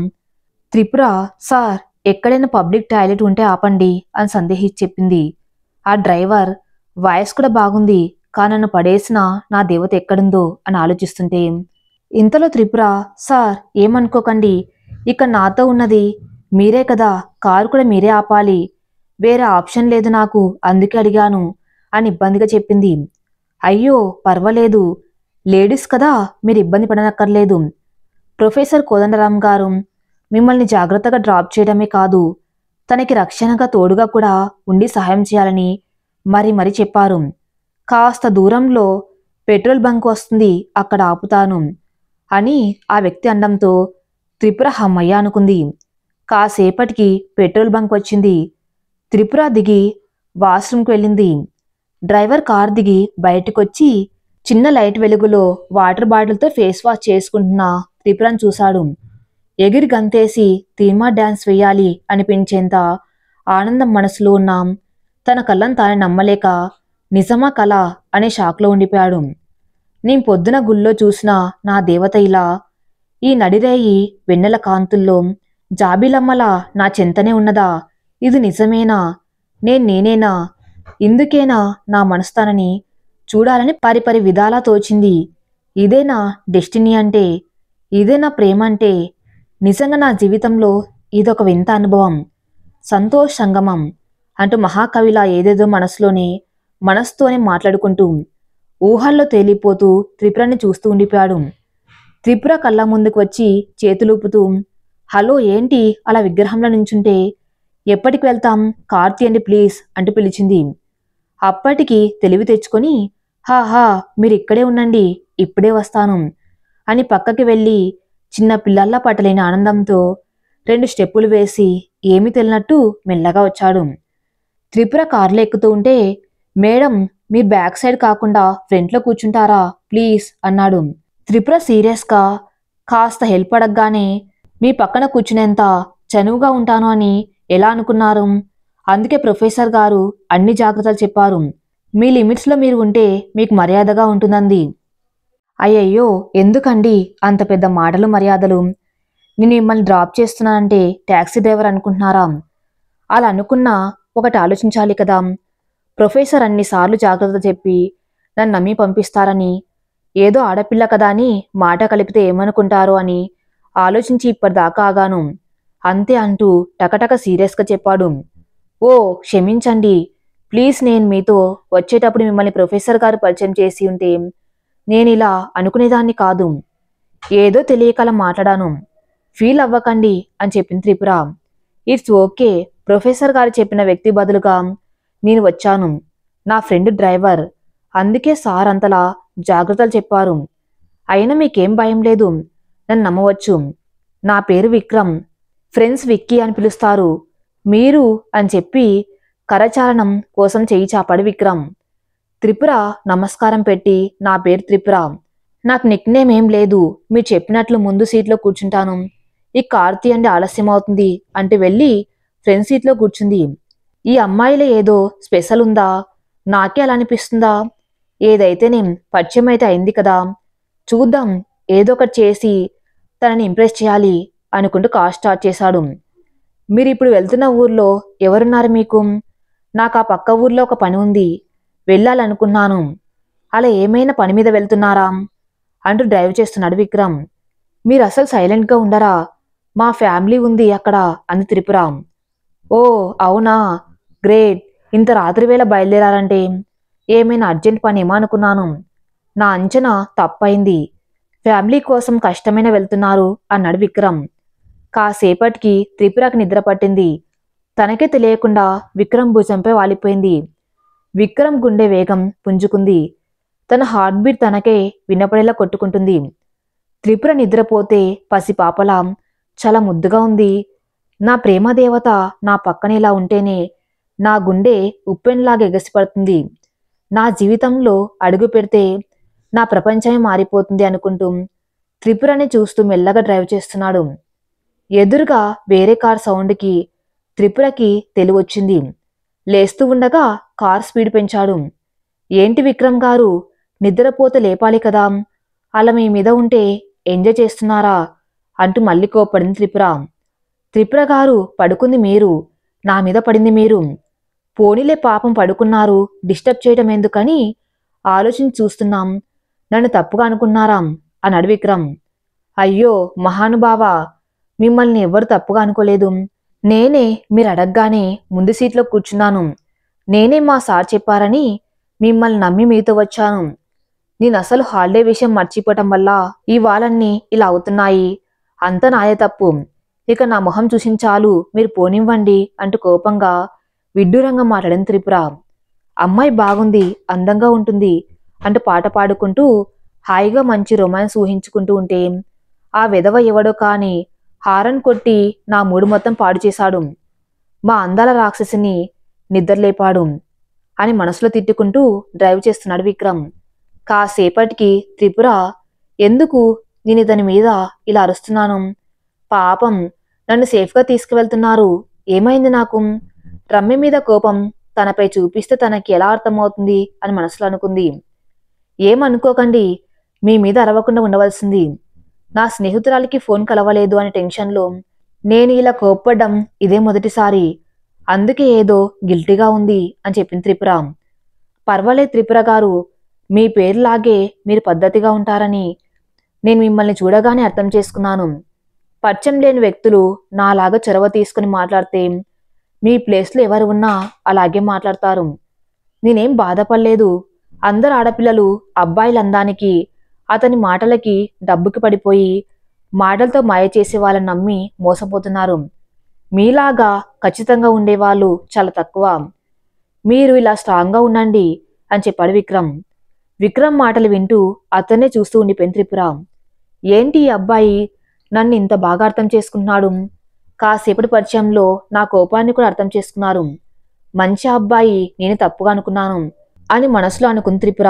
త్రిపుర, సార్, ఎక్కడైనా పబ్లిక్ టాయిలెట్ ఉంటే ఆపండి అని సందేహించి చెప్పింది. ఆ డ్రైవర్ వాయిస్ కూడా బాగుంది, కానీ నన్ను పడేసిన నా దేవత ఎక్కడుందో అని ఆలోచిస్తుంటే ఇంతలో త్రిపుర, సార్ ఏమనుకోకండి, ఇక నాతో ఉన్నది మీరే కదా, కారు కూడా మీరే ఆపాలి, వేరే ఆప్షన్ లేదు నాకు, అందుకే అడిగాను అని ఇబ్బందిగా చెప్పింది. అయ్యో పర్వాలేదు, లేడీస్ కదా, మీరు ఇబ్బంది పడనక్కర్లేదు. ప్రొఫెసర్ కోదండరాం గారు మిమ్మల్ని జాగ్రత్తగా డ్రాప్ చేయడమే కాదు, తనకి రక్షణగా తోడుగా కూడా ఉండి సహాయం చేయాలని మరి చెప్పారు. కాస్త దూరంలో పెట్రోల్ బంక్ వస్తుంది, అక్కడ ఆపుతాను అని ఆ వ్యక్తి అనడంతో త్రిపుర హమ్మయ్య అనుకుంది. కాసేపటికి పెట్రోల్ బంక్ వచ్చింది. త్రిపుర దిగి వాష్రూమ్కి వెళ్ళింది. డ్రైవర్ కార్ దిగి బయటకొచ్చి చిన్న లైట్ వెలుగులో వాటర్ బాటిల్తో ఫేస్ వాష్ చేసుకుంటున్న త్రిపురను చూశాడు. ఎగిరి గంతేసి తీర్మా డ్యాన్స్ వేయాలి అనిపించేంత ఆనందం మనసులో ఉన్నాం. తన కళ్ళను తానే నమ్మలేక నిజమా కళ అనే షాక్లో ఉండిపోయాడు. నేను పొద్దున గుళ్ళో చూసిన నా దేవత ఇలా ఈ నడిరేయి వెన్నెల కాంతుల్లో జాబిలమ్మలా నా చెంతనే ఉన్నదా? ఇది నిజమేనా? నేనేనా? ఇందుకేనా నా మనస్తానని చూడాలని పరిపరి విధాలా తోచింది. ఇదేనా డెస్టినీ అంటే? ఇదేనా ప్రేమ అంటే? నిజంగా నా జీవితంలో ఇదొక వింత అనుభవం, సంతోష సంగమం అంటూ మహాకవిలా ఏదేదో మనసుతోనే మాట్లాడుకుంటూ ఊహల్లో తేలిపోతూ త్రిపురని చూస్తూ ఉండిపోయాడు. త్రిపుర కళ్ళ ముందుకు వచ్చి చేతులూపుతూ, హలో ఏంటి అలా విగ్రహంలో నించుంటే? ఎప్పటికి వెళ్తాం? కార్ తీయండి ప్లీజ్ అంటూ పిలిచింది. అప్పటికి తెలివి తెచ్చుకొని, హాహా మీరిక్కడే ఉండండి, ఇప్పుడే వస్తాను అని పక్కకి వెళ్ళి చిన్న పిల్లల్లా పట్టలేని ఆనందంతో 2 స్టెప్పులు వేసి ఏమీ తెలియనట్టు మెల్లగా వచ్చాడు. త్రిపుర కార్లో ఎక్కుతూ ఉంటే, మేడం మీరు బ్యాక్ సైడ్ కాకుండా ఫ్రంట్లో కూర్చుంటారా ప్లీజ్ అన్నాడు. త్రిపుర సీరియస్గా కాస్త హెల్ప్ అడగగానే, మీ పక్కన కూర్చునేంత చనువుగా ఉంటాను అని ఎలా అనుకున్నారు? అందుకే ప్రొఫెసర్ గారు అన్ని జాగ్రత్తలు చెప్పారు. మీ లిమిట్స్లో మీరు ఉంటే మీకు మర్యాదగా ఉంటుందంది. అయ్యయ్యో ఎందుకండి అంత పెద్ద మాటలు మర్యాదలు? నేను మిమ్మల్ని డ్రాప్ చేస్తున్నానంటే ట్యాక్సీ డ్రైవర్ అనుకుంటున్నారా? అలా అనుకున్నా ఒకటి ఆలోచించాలి కదా. ప్రొఫెసర్ అన్నిసార్లు జాగ్రత్త చెప్పి నన్ను నమ్మి పంపిస్తారని, ఏదో ఆడపిల్ల కదా అని మాట కలిపితే ఏమనుకుంటారో అని ఆలోచించి ఇప్పటిదాకా ఆగాను అంతే అంటూ టకటక సీరియస్గా చెప్పాడు. ఓ క్షమించండి ప్లీజ్, నేను మీతో వచ్చేటప్పుడు మిమ్మల్ని ప్రొఫెసర్ గారు పరిచయం చేసి ఉంటే నేనిలా అనుకునేదాన్ని కాదు. ఏదో తెలియకలా మాట్లాడాను, ఫీల్ అవ్వకండి అని చెప్పింది త్రిపుర. ఇట్స్ ఓకే, ప్రొఫెసర్ గారు చెప్పిన వ్యక్తి బదులుగా నేను వచ్చాను. నా ఫ్రెండ్ డ్రైవర్, అందుకే సార్ అంతలా జాగ్రత్తలు చెప్పారు. అయినా మీకేం భయం లేదు, నన్ను నమ్మవచ్చు. నా పేరు విక్రమ్, ఫ్రెండ్స్ విక్కీ అని పిలుస్తారు. మీరు అని చెప్పి కరచాలనం కోసం చెయ్యి చాపాడు విక్రమ్. త్రిపుర నమస్కారం పెట్టి, నా పేరు త్రిపుర, నాకు నిక్ నేమ్ ఏం లేదు, మీరు చెప్పినట్లు ముందు సీట్లో కూర్చుంటాను. ఈ కార్ తీయండి ఆలస్యం అవుతుంది అంటూ వెళ్ళి ఫ్రంట్ సీట్లో కూర్చుంది. ఈ అమ్మాయిలో ఏదో స్పెషల్ ఉందా? నాకే అలా అనిపిస్తుందా? ఏదైతేనేం పరిచయం అయితే అయింది కదా, చూద్దాం ఏదో ఒకటి చేసి తనని ఇంప్రెస్ చేయాలి అనుకుంటూ కార్ స్టార్ట్ చేశాడు. మీరిప్పుడు వెళ్తున్న ఊర్లో ఎవరున్నారు మీకు? నాకు ఆ పక్క ఊర్లో ఒక పని ఉంది, వెళ్ళాలనుకున్నాను. అలా ఏమైనా పని మీద వెళ్తున్నారా అంటూ డ్రైవ్ చేస్తున్నాడు విక్రమ్. మీరు అసలు సైలెంట్గా ఉండరా? మా ఫ్యామిలీ ఉంది అక్కడ అంది త్రిపుర. ఓ అవునా, గ్రేట్. ఇంత రాత్రి వేళ బయలుదేరారంటే ఏమైనా అర్జెంట్ పని ఏమో అనుకున్నాను. నా అంచనా తప్పైంది, ఫ్యామిలీ కోసం కష్టమైన వెళ్తున్నారు అన్నాడు విక్రమ్. కాసేపటికి త్రిపురకి నిద్ర పట్టింది. తనకే తెలియకుండా విక్రమ్ భుజంపై వాలిపోయింది. విక్రమ్ గుండె వేగం పుంజుకుంది. తన హార్ట్ బీట్ తనకే వినపడేలా కొట్టుకుంటుంది. త్రిపుర నిద్రపోతే పసిపాపలా చాలా ముద్దుగా ఉంది. నా ప్రేమదేవత నా పక్కన ఇలా ఉంటేనే నా గుండె ఉప్పెన్లాగా ఎగసిపడుతుంది. నా జీవితంలో అడుగు పెడితే నా ప్రపంచమే మారిపోతుంది అనుకుంటూ త్రిపురని చూస్తూ మెల్లగా డ్రైవ్ చేస్తున్నాడు. ఎదురుగా వేరే కార్ సౌండ్కి త్రిపురకి తెలివొచ్చింది. లేస్తూ ఉండగా కార్ స్పీడ్ పెంచాడు. ఏంటి విక్రమ్ గారు, నిద్రపోతే లేపాలి కదా, అలా మీ మీద ఉంటే ఎంజాయ్ చేస్తున్నారా అంటూ మళ్ళీ కోప్పడింది త్రిపుర. త్రిపుర గారు, పడుకుంది మీరు, నా మీద పడింది మీరు. పోనీలే పాపం పడుకున్నారు, డిస్టర్బ్ చేయడం ఎందుకని ఆలోచించి చూస్తున్నాం. నన్ను తప్పుగా అనుకున్నారా అన్నాడు విక్రమ్. అయ్యో మహానుభావా, మిమ్మల్ని ఎవ్వరు తప్పుగా అనుకోలేదు. నేనే మీరు అడగగానే ముందు సీట్లో కూర్చున్నాను. నేనే మా సార్ చెప్పారని మిమ్మల్ని నమ్మి మీతో వచ్చాను. నేను అసలు హాలిడే విషయం మర్చిపోవటం వల్ల ఇవాళన్నీ ఇలా అవుతున్నాయి. అంత నాదే తప్పు. ఇక నా మొహం చూసించాలు, మీరు పోనివ్వండి అంటూ కోపంగా విడ్డూరంగా మాట్లాడింది త్రిపుర. అమ్మాయి బాగుంది, అందంగా ఉంటుంది అంటూ పాట పాడుకుంటూ హాయిగా మంచి రొమాన్స్ ఊహించుకుంటూ ఉంటే ఆ వెధవ ఎవడో కాని హారన్ కొట్టి నా మూడు మొత్తం పాడు చేశాడు. మా అందాల రాక్షసిని నిద్రలేపాడు అని మనసులో తిట్టుకుంటూ డ్రైవ్ చేస్తున్నాడు విక్రమ్. కాసేపటికి త్రిపుర, ఎందుకు నేను ఇతని మీద ఇలా అరుస్తున్నాను? పాపం, నన్ను సేఫ్గా తీసుకువెళ్తున్నారు. ఏమైంది నాకు? రమ్య మీద కోపం తనపై చూపిస్తే తనకి ఎలా అర్థమవుతుంది అని మనసులో అనుకుంది. ఏమనుకోకండి, మీ మీద అరవకుండా ఉండవలసింది. నా స్నేహితురాలికి ఫోన్ కలవలేదు అనే టెన్షన్లో నేను ఇలా కోప్పడ్డం ఇదే మొదటిసారి. అందుకే ఏదో గిల్టీగా ఉంది అని చెప్పింది త్రిపుర. పర్వాలేదు త్రిపుర గారు, మీ పేరులాగే మీరు పద్ధతిగా ఉంటారని నేను మిమ్మల్ని చూడగానే అర్థం చేసుకున్నాను. పరిచయం లేని వ్యక్తులు నాలాగా చొరవ తీసుకుని మాట్లాడితే మీ ప్లేస్లో ఎవరు ఉన్నా అలాగే మాట్లాడతారు. నేనేం బాధపడలేదు. అందరు ఆడపిల్లలు అబ్బాయిల అందానికి, అతని మాటలకి డబ్బుకి పడిపోయి మాటలతో మాయ చేసే వాళ్ళని నమ్మి మోసపోతున్నారు. మీలాగా ఖచ్చితంగా ఉండేవాళ్ళు చాలా తక్కువ. మీరు ఇలా స్ట్రాంగ్గా ఉండండి అని చెప్పాడు విక్రమ్. విక్రమ్ మాటలు వింటూ అతన్నే చూస్తూ ఉండిపోయింది త్రిపుర. ఏంటి ఈ అబ్బాయి నన్ను ఇంత బాగా అర్థం చేసుకుంటున్నాడు? కాసేపటి పరిచయంలో నా కోపాన్ని కూడా అర్థం చేసుకున్నారు. మంచి అబ్బాయి, నేను తప్పుగా అనుకున్నాను అని మనసులో అనుకుంది త్రిపుర.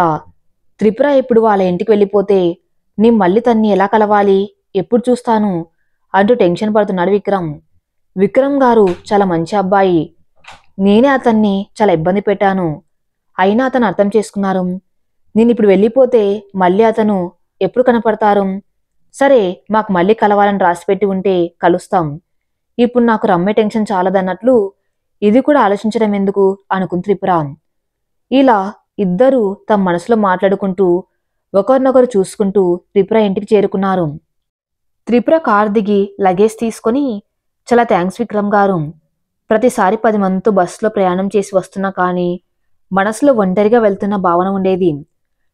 త్రిపుర ఇప్పుడు వాళ్ళ ఇంటికి వెళ్ళిపోతే నీ మళ్ళీ తన్ని ఎలా కలవాలి, ఎప్పుడు చూస్తాను అంటూ టెన్షన్ పడుతున్నాడు విక్రమ్. విక్రమ్ గారు చాలా మంచి అబ్బాయి. నేనే అతన్ని చాలా ఇబ్బంది పెట్టాను. అయినా అతను అర్థం చేసుకున్నారు. నేను ఇప్పుడు వెళ్ళిపోతే మళ్ళీ అతను ఎప్పుడు కనపడతారు? సరే, మాకు మళ్ళీ కలవాలని రాసిపెట్టి ఉంటే కలుస్తాం. ఇప్పుడు నాకు రమ్మే టెన్షన్ చాలదన్నట్లు ఇది కూడా ఆలోచించడం ఎందుకు అనుకుంది త్రిపుర. ఇలా ఇద్దరూ తమ మనసులో మాట్లాడుకుంటూ ఒకరినొకరు చూసుకుంటూ త్రిపుర ఇంటికి చేరుకున్నారు. త్రిపుర కార్ దిగి లగేజ్ తీసుకొని, చాలా థ్యాంక్స్ విక్రమ్ గారు. ప్రతిసారి 10 మందితో బస్సులో ప్రయాణం చేసి వస్తున్నా కానీ మనసులో ఒంటరిగా వెళ్తున్న భావన ఉండేది.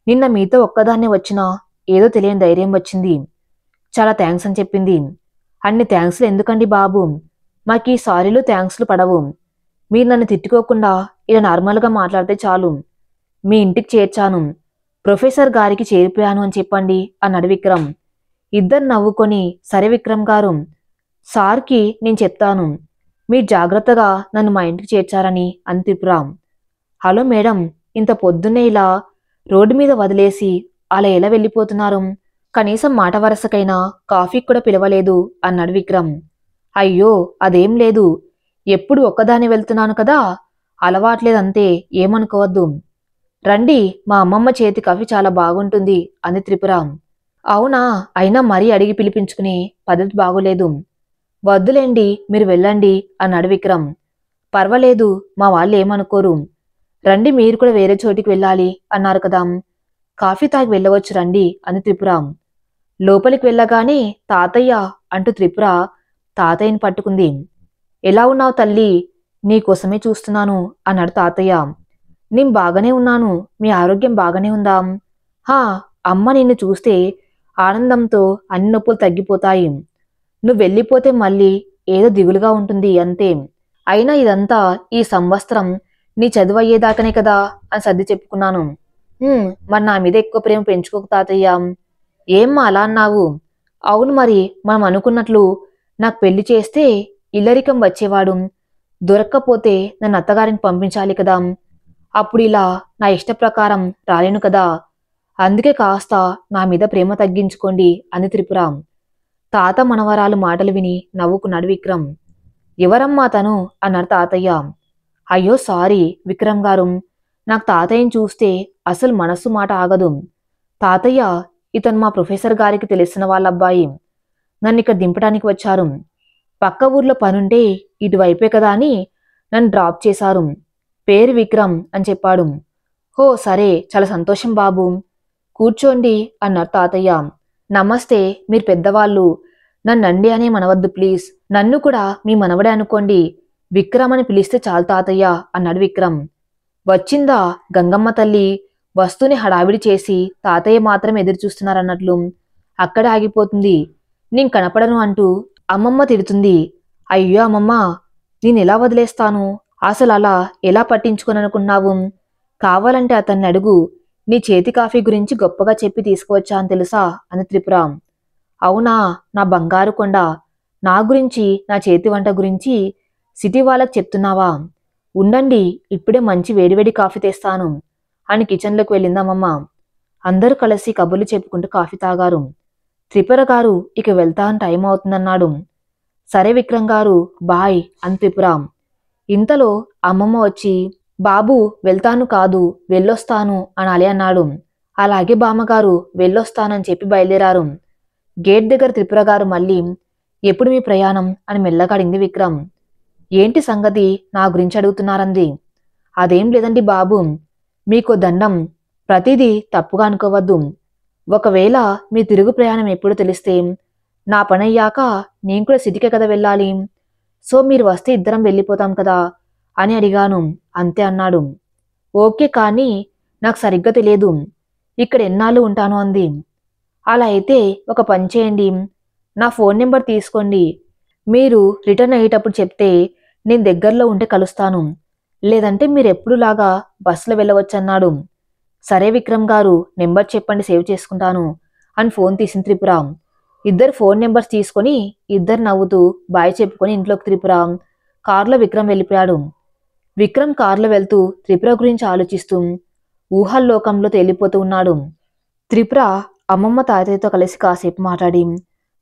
నిన్న మీతో ఒక్కదాన్నే వచ్చినా ఏదో తెలియని ధైర్యం వచ్చింది. చాలా థ్యాంక్స్ అని చెప్పింది. అన్ని థ్యాంక్స్లు ఎందుకండి బాబు, మాకు ఈ సారీలు థ్యాంక్స్లు పడవు. మీరు నన్ను తిట్టుకోకుండా ఇలా నార్మల్గా మాట్లాడితే చాలు. మీ ఇంటికి చేర్చాను, ప్రొఫెసర్ గారికి చేరిపోయాను అని చెప్పండి అన్నాడు విక్రమ్. ఇద్దరు నవ్వుకొని, సరే విక్రమ్ గారు, సార్కి నేను చెప్తాను. మీరు జాగ్రత్తగా నన్ను మా ఇంటికి చేర్చారని అని త్రిపుర. హలో మేడం, ఇంత పొద్దున్నే ఇలా రోడ్డు మీద వదిలేసి అలా ఎలా వెళ్ళిపోతున్నారు? కనీసం మాట వరసకైనా కాఫీకి కూడా పిలవలేదు అన్నాడు విక్రమ్. అయ్యో అదేం లేదు, ఎప్పుడు ఒక్కదాన్ని వెళ్తున్నాను కదా, అలవాట్లేదంతే, ఏమనుకోవద్దు. రండి, మా అమ్మమ్మ చేతి కాఫీ చాలా బాగుంటుంది అంది త్రిపుర. అవునా, అయినా మరీ అడిగి పిలిపించుకునే పద్ధతి బాగోలేదు. వద్దులేండి, మీరు వెళ్ళండి అన్నాడు విక్రమ్. పర్వాలేదు, మా వాళ్ళు ఏమనుకోరు. రండి, మీరు కూడా వేరే చోటికి వెళ్ళాలి అన్నారు కదా, కాఫీ తాగి వెళ్ళవచ్చు రండి అంది త్రిపుర. లోపలికి వెళ్ళగానే తాతయ్య అంటూ త్రిపుర తాతయ్యని పట్టుకుంది. ఎలా ఉన్నావు తల్లి, నీకోసమే చూస్తున్నాను అన్నాడు తాతయ్య. నేను బాగానే ఉన్నాను, మీ ఆరోగ్యం బాగానే ఉందా? హా, అమ్మ నిన్ను చూస్తే ఆనందంతో అన్ని నొప్పులు తగ్గిపోతాయి. నువ్వు వెళ్ళిపోతే మళ్ళీ ఏదో దిగులుగా ఉంటుంది అంతే. అయినా ఇదంతా ఈ సంవత్సరం నీ చదువు అయ్యేదాకనే కదా అని సర్ది చెప్పుకున్నాను. మరి నా మీద ఎక్కువ ప్రేమ పెంచుకోకు తాతయ్య. ఏమ్మా అలా అన్నావు? అవును మరి, మనం అనుకున్నట్లు నాకు పెళ్లి చేస్తే ఇల్లరికం వచ్చేవాడు. దొరక్కపోతే నన్ను అత్తగారిని పంపించాలి కదా, అప్పుడు ఇలా నా ఇష్ట ప్రకారం రాలేను కదా. అందుకే కాస్త నా మీద ప్రేమ తగ్గించుకోండి అంది త్రిపుర. తాత మనవరాలు మాటలు విని నవ్వుకున్నాడు విక్రమ్. ఎవరమ్మా తను అన్నారు తాతయ్య. అయ్యో సారీ విక్రమ్ గారు, నాకు తాతయ్యని చూస్తే అసలు మనస్సు మాట ఆగదు. తాతయ్య, ఇతను మా ప్రొఫెసర్ గారికి తెలిసిన వాళ్ళ అబ్బాయి. నన్ను ఇక్కడ దింపడానికి వచ్చారు. పక్క ఊర్లో పనుంటే ఇటువైపే కదా అని నన్ను డ్రాప్ చేశారు. పేరు విక్రమ్ అని చెప్పాడు. హో సరే, చాలా సంతోషం బాబు, కూర్చోండి అన్నారు తాతయ్య. నమస్తే, మీరు పెద్దవాళ్ళు, నన్నండి అనే మనవద్దు ప్లీజ్. నన్ను కూడా మీ మనవడే అనుకోండి. విక్రమ్ అని పిలిస్తే చాలు తాతయ్య అన్నాడు విక్రమ్. వచ్చిందా గంగమ్మ తల్లి, వస్తూనే హడావిడి చేసి తాతయ్య మాత్రం ఎదురు చూస్తున్నారన్నట్లు అక్కడే ఆగిపోతుంది. నేను కనపడను అంటూ అమ్మమ్మ తిడుతుంది. అయ్యో అమ్మమ్మ, నేనెలా వదిలేస్తాను? అసలు అలా ఎలా పట్టించుకోననుకున్నావు? కావాలంటే అతన్ని అడుగు. నీ చేతి కాఫీ గురించి గొప్పగా చెప్పి తీసుకువచ్చా అని తెలుసా అంది త్రిపుర. అవునా, నా బంగారు కొండ, నా గురించి, నా చేతి వంట గురించి సిటీ వాళ్ళకి చెప్తున్నావా? ఉండండి, ఇప్పుడే మంచి వేడివేడి కాఫీ తెస్తాను అని కిచెన్లోకి వెళ్ళిందమ్మమ్మ. అందరూ కలిసి కబుర్లు చెప్పుకుంటూ కాఫీ తాగారు. త్రిపుర గారు ఇక వెళ్తాను, టైం అవుతుందన్నాడు. సరే విక్రమ్ గారు, బాయ్ అని త్రిపుర. ఇంతలో అమ్మమ్మ వచ్చి, బాబు వెళ్తాను కాదు వెళ్ళొస్తాను అనాలి అన్నాడు. అలాగే బామ్మగారు, వెళ్ళొస్తానని చెప్పి బయలుదేరారు. గేట్ దగ్గర త్రిపుర గారు మళ్ళీ, ఎప్పుడు మీ ప్రయాణం అని మెల్లగా అడిగింది విక్రమ్. ఏంటి సంగతి, నా గురించి అడుగుతున్నారంది. అదేం లేదండి బాబు, మీకు దండం, ప్రతిదీ తప్పుగా అనుకోవద్దు. ఒకవేళ మీ తిరుగు ప్రయాణం ఎప్పుడు తెలిస్తే, నా పనయ్యాక నేను కూడా సిటీకే కదా వెళ్ళాలి. సో మీరు వస్తే ఇద్దరం వెళ్ళిపోతాం కదా అని అడిగాను, అంతే అన్నాడు. ఓకే, కానీ నాకు సరిగ్గా తెలియదు, ఇక్కడ ఎన్నాళ్ళు ఉంటాను అంది. అలా అయితే ఒక పని చేయండి, నా ఫోన్ నెంబర్ తీసుకోండి. మీరు రిటర్న్ అయ్యేటప్పుడు చెప్తే నేను దగ్గరలో ఉంటే కలుస్తాను. లేదంటే మీరు ఎప్పుడులాగా బస్సులో వెళ్ళవచ్చన్నాడు. సరే విక్రమ్ గారు, నెంబర్ చెప్పండి, సేవ్ చేసుకుంటాను అని ఫోన్ తీసింది త్రిపుర. ఇద్దరు ఫోన్ నెంబర్స్ తీసుకొని ఇద్దరు నవ్వుతూ బాయ్ చెప్పుకొని ఇంట్లోకి త్రిపుర. కారులో విక్రమ్ వెళ్ళిపోయాడు. విక్రమ్ కారులో వెళ్తూ త్రిపుర గురించి ఆలోచిస్తూ ఊహల్లోకంలో తేలిపోతూ ఉన్నాడు. త్రిపుర అమ్మమ్మ తాతయ్యతో కలిసి కాసేపు మాట్లాడి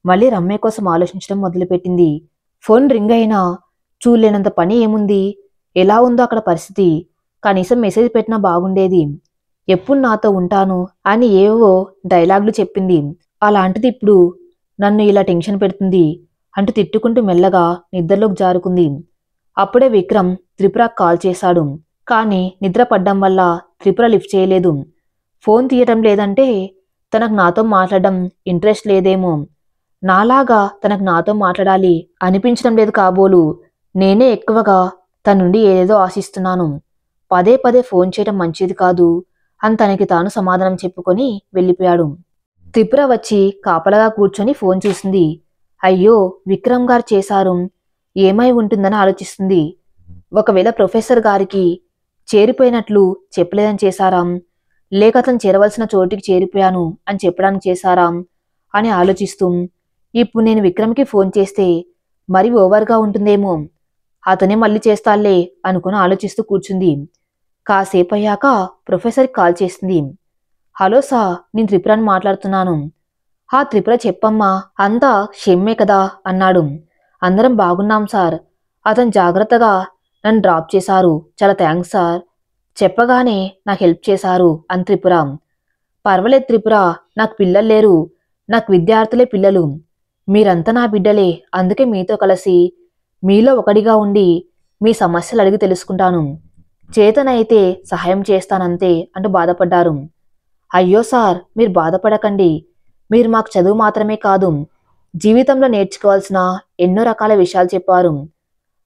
మళ్ళీ రమ్య కోసం ఆలోచించడం మొదలుపెట్టింది. ఫోన్ రింగ్ అయినా చూడలేనంత పని ఏముంది, ఎలా ఉందో అక్కడ పరిస్థితి, కనీసం మెసేజ్ పెట్టినా బాగుండేది, ఎప్పుడు నాతో ఉంటాను అని ఏవో డైలాగులు చెప్పింది. అలాంటిది ఇప్పుడు నన్ను ఇలా టెన్షన్ పెడుతుంది అంటూ తిట్టుకుంటూ మెల్లగా నిద్రలోకి జారుకుంది. అప్పుడే విక్రమ్ త్రిపురకు కాల్ చేశాడు. కానీ నిద్ర పడ్డం వల్ల త్రిపుర లిఫ్ట్ చేయలేదు. ఫోన్ తీయటం లేదంటే తనకు నాతో మాట్లాడడం ఇంట్రెస్ట్ లేదేమో, నాలాగా తనకు నాతో మాట్లాడాలి అనిపించడం లేదు కాబోలు, నేనే ఎక్కువగా తన నుండి ఏదేదో ఆశిస్తున్నాను, పదే పదే ఫోన్ చేయడం మంచిది కాదు అని తనకి తాను సమాధానం చెప్పుకొని వెళ్ళిపోయాడు. త్రిపుర వచ్చి కాపలగా కూర్చొని ఫోన్ చూసింది. అయ్యో, విక్రమ్ గారు చేశారు, ఏమై ఉంటుందని ఆలోచిస్తుంది. ఒకవేళ ప్రొఫెసర్ గారికి చేరిపోయినట్లు చెప్పలేదని చేశారాం, లేక అతను చేరవలసిన చోటికి చేరిపోయాను అని చెప్పడానికి చేశారాం అని ఆలోచిస్తూ, ఇప్పుడు నేను విక్రమ్కి ఫోన్ చేస్తే మరీ ఓవర్గా ఉంటుందేమో, అతనే మళ్ళీ చేస్తాలే అనుకుని ఆలోచిస్తూ కూర్చుంది. కాసేపు అయ్యాక ప్రొఫెసర్కి కాల్ చేసింది. హలో సార్, నేను త్రిపురని మాట్లాడుతున్నాను. ఆ త్రిపుర, చెప్పమ్మా, అంతా క్షమ్మే కదా అన్నాడు. అందరం బాగున్నాం సార్, అతను జాగ్రత్తగా నన్ను డ్రాప్ చేశారు, చాలా థ్యాంక్స్ సార్, చెప్పగానే నాకు హెల్ప్ చేశారు అని త్రిపుర. పర్వాలేదు త్రిపుర, నాకు పిల్లలు లేరు, నాకు విద్యార్థులే పిల్లలు, మీరంతా నా బిడ్డలే, అందుకే మీతో కలిసి మీలో ఒకడిగా ఉండి మీ సమస్యలు అడిగి తెలుసుకుంటాను, చేతనైతే సహాయం చేస్తానంతే అంటూ బాధపడ్డారు. అయ్యో సార్, మీరు బాధపడకండి, మీరు మాకు చదువు మాత్రమే కాదు, జీవితంలో నేర్చుకోవాల్సిన ఎన్నో రకాల విషయాలు చెప్పారు,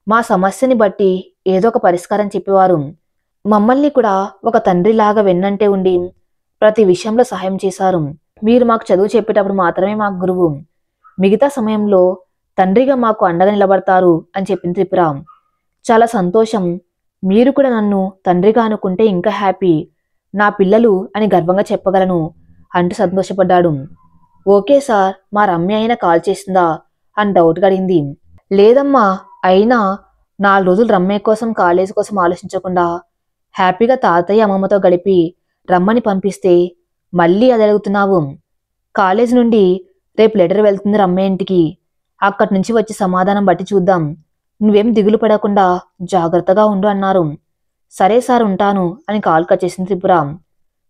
మా సమస్యని బట్టి ఏదో ఒక పరిష్కారం చెప్పేవారు, మమ్మల్ని కూడా ఒక తండ్రిలాగా వెన్నంటే ఉండి ప్రతి విషయంలో సహాయం చేశారు. మీరు మాకు చదువు చెప్పేటప్పుడు మాత్రమే మాకు గురువు, మిగతా సమయంలో తండ్రిగా మాకు అండగా నిలబడతారు అని చెప్పింది త్రిపుర. చాలా సంతోషం, మీరు కూడా నన్ను తండ్రిగా అనుకుంటే ఇంకా హ్యాపీ, నా పిల్లలు అని గర్వంగా చెప్పగలను అంటూ సంతోషపడ్డాడు. ఓకే సార్, మా రమ్య అయినా కాల్ చేసిందా అని డౌట్గా అడిగింది. లేదమ్మా, అయినా 4 రోజులు రమ్య కోసం కాలేజీ కోసం ఆలోచించకుండా హ్యాపీగా తాతయ్య అమ్మమ్మతో గడిపి రమ్మని పంపిస్తే మళ్ళీ అది అడుగుతున్నావు. కాలేజ్ నుండి రేపు లెటర్ వెళ్తుంది రమ్య ఇంటికి, అక్కడి నుంచి వచ్చి సమాధానం బట్టి చూద్దాం, నువ్వేం దిగులు పడకుండా జాగ్రత్తగా ఉండు అన్నారు. సరే సార్, ఉంటాను అని కాల్ కట్ చేసింది త్రిపుర.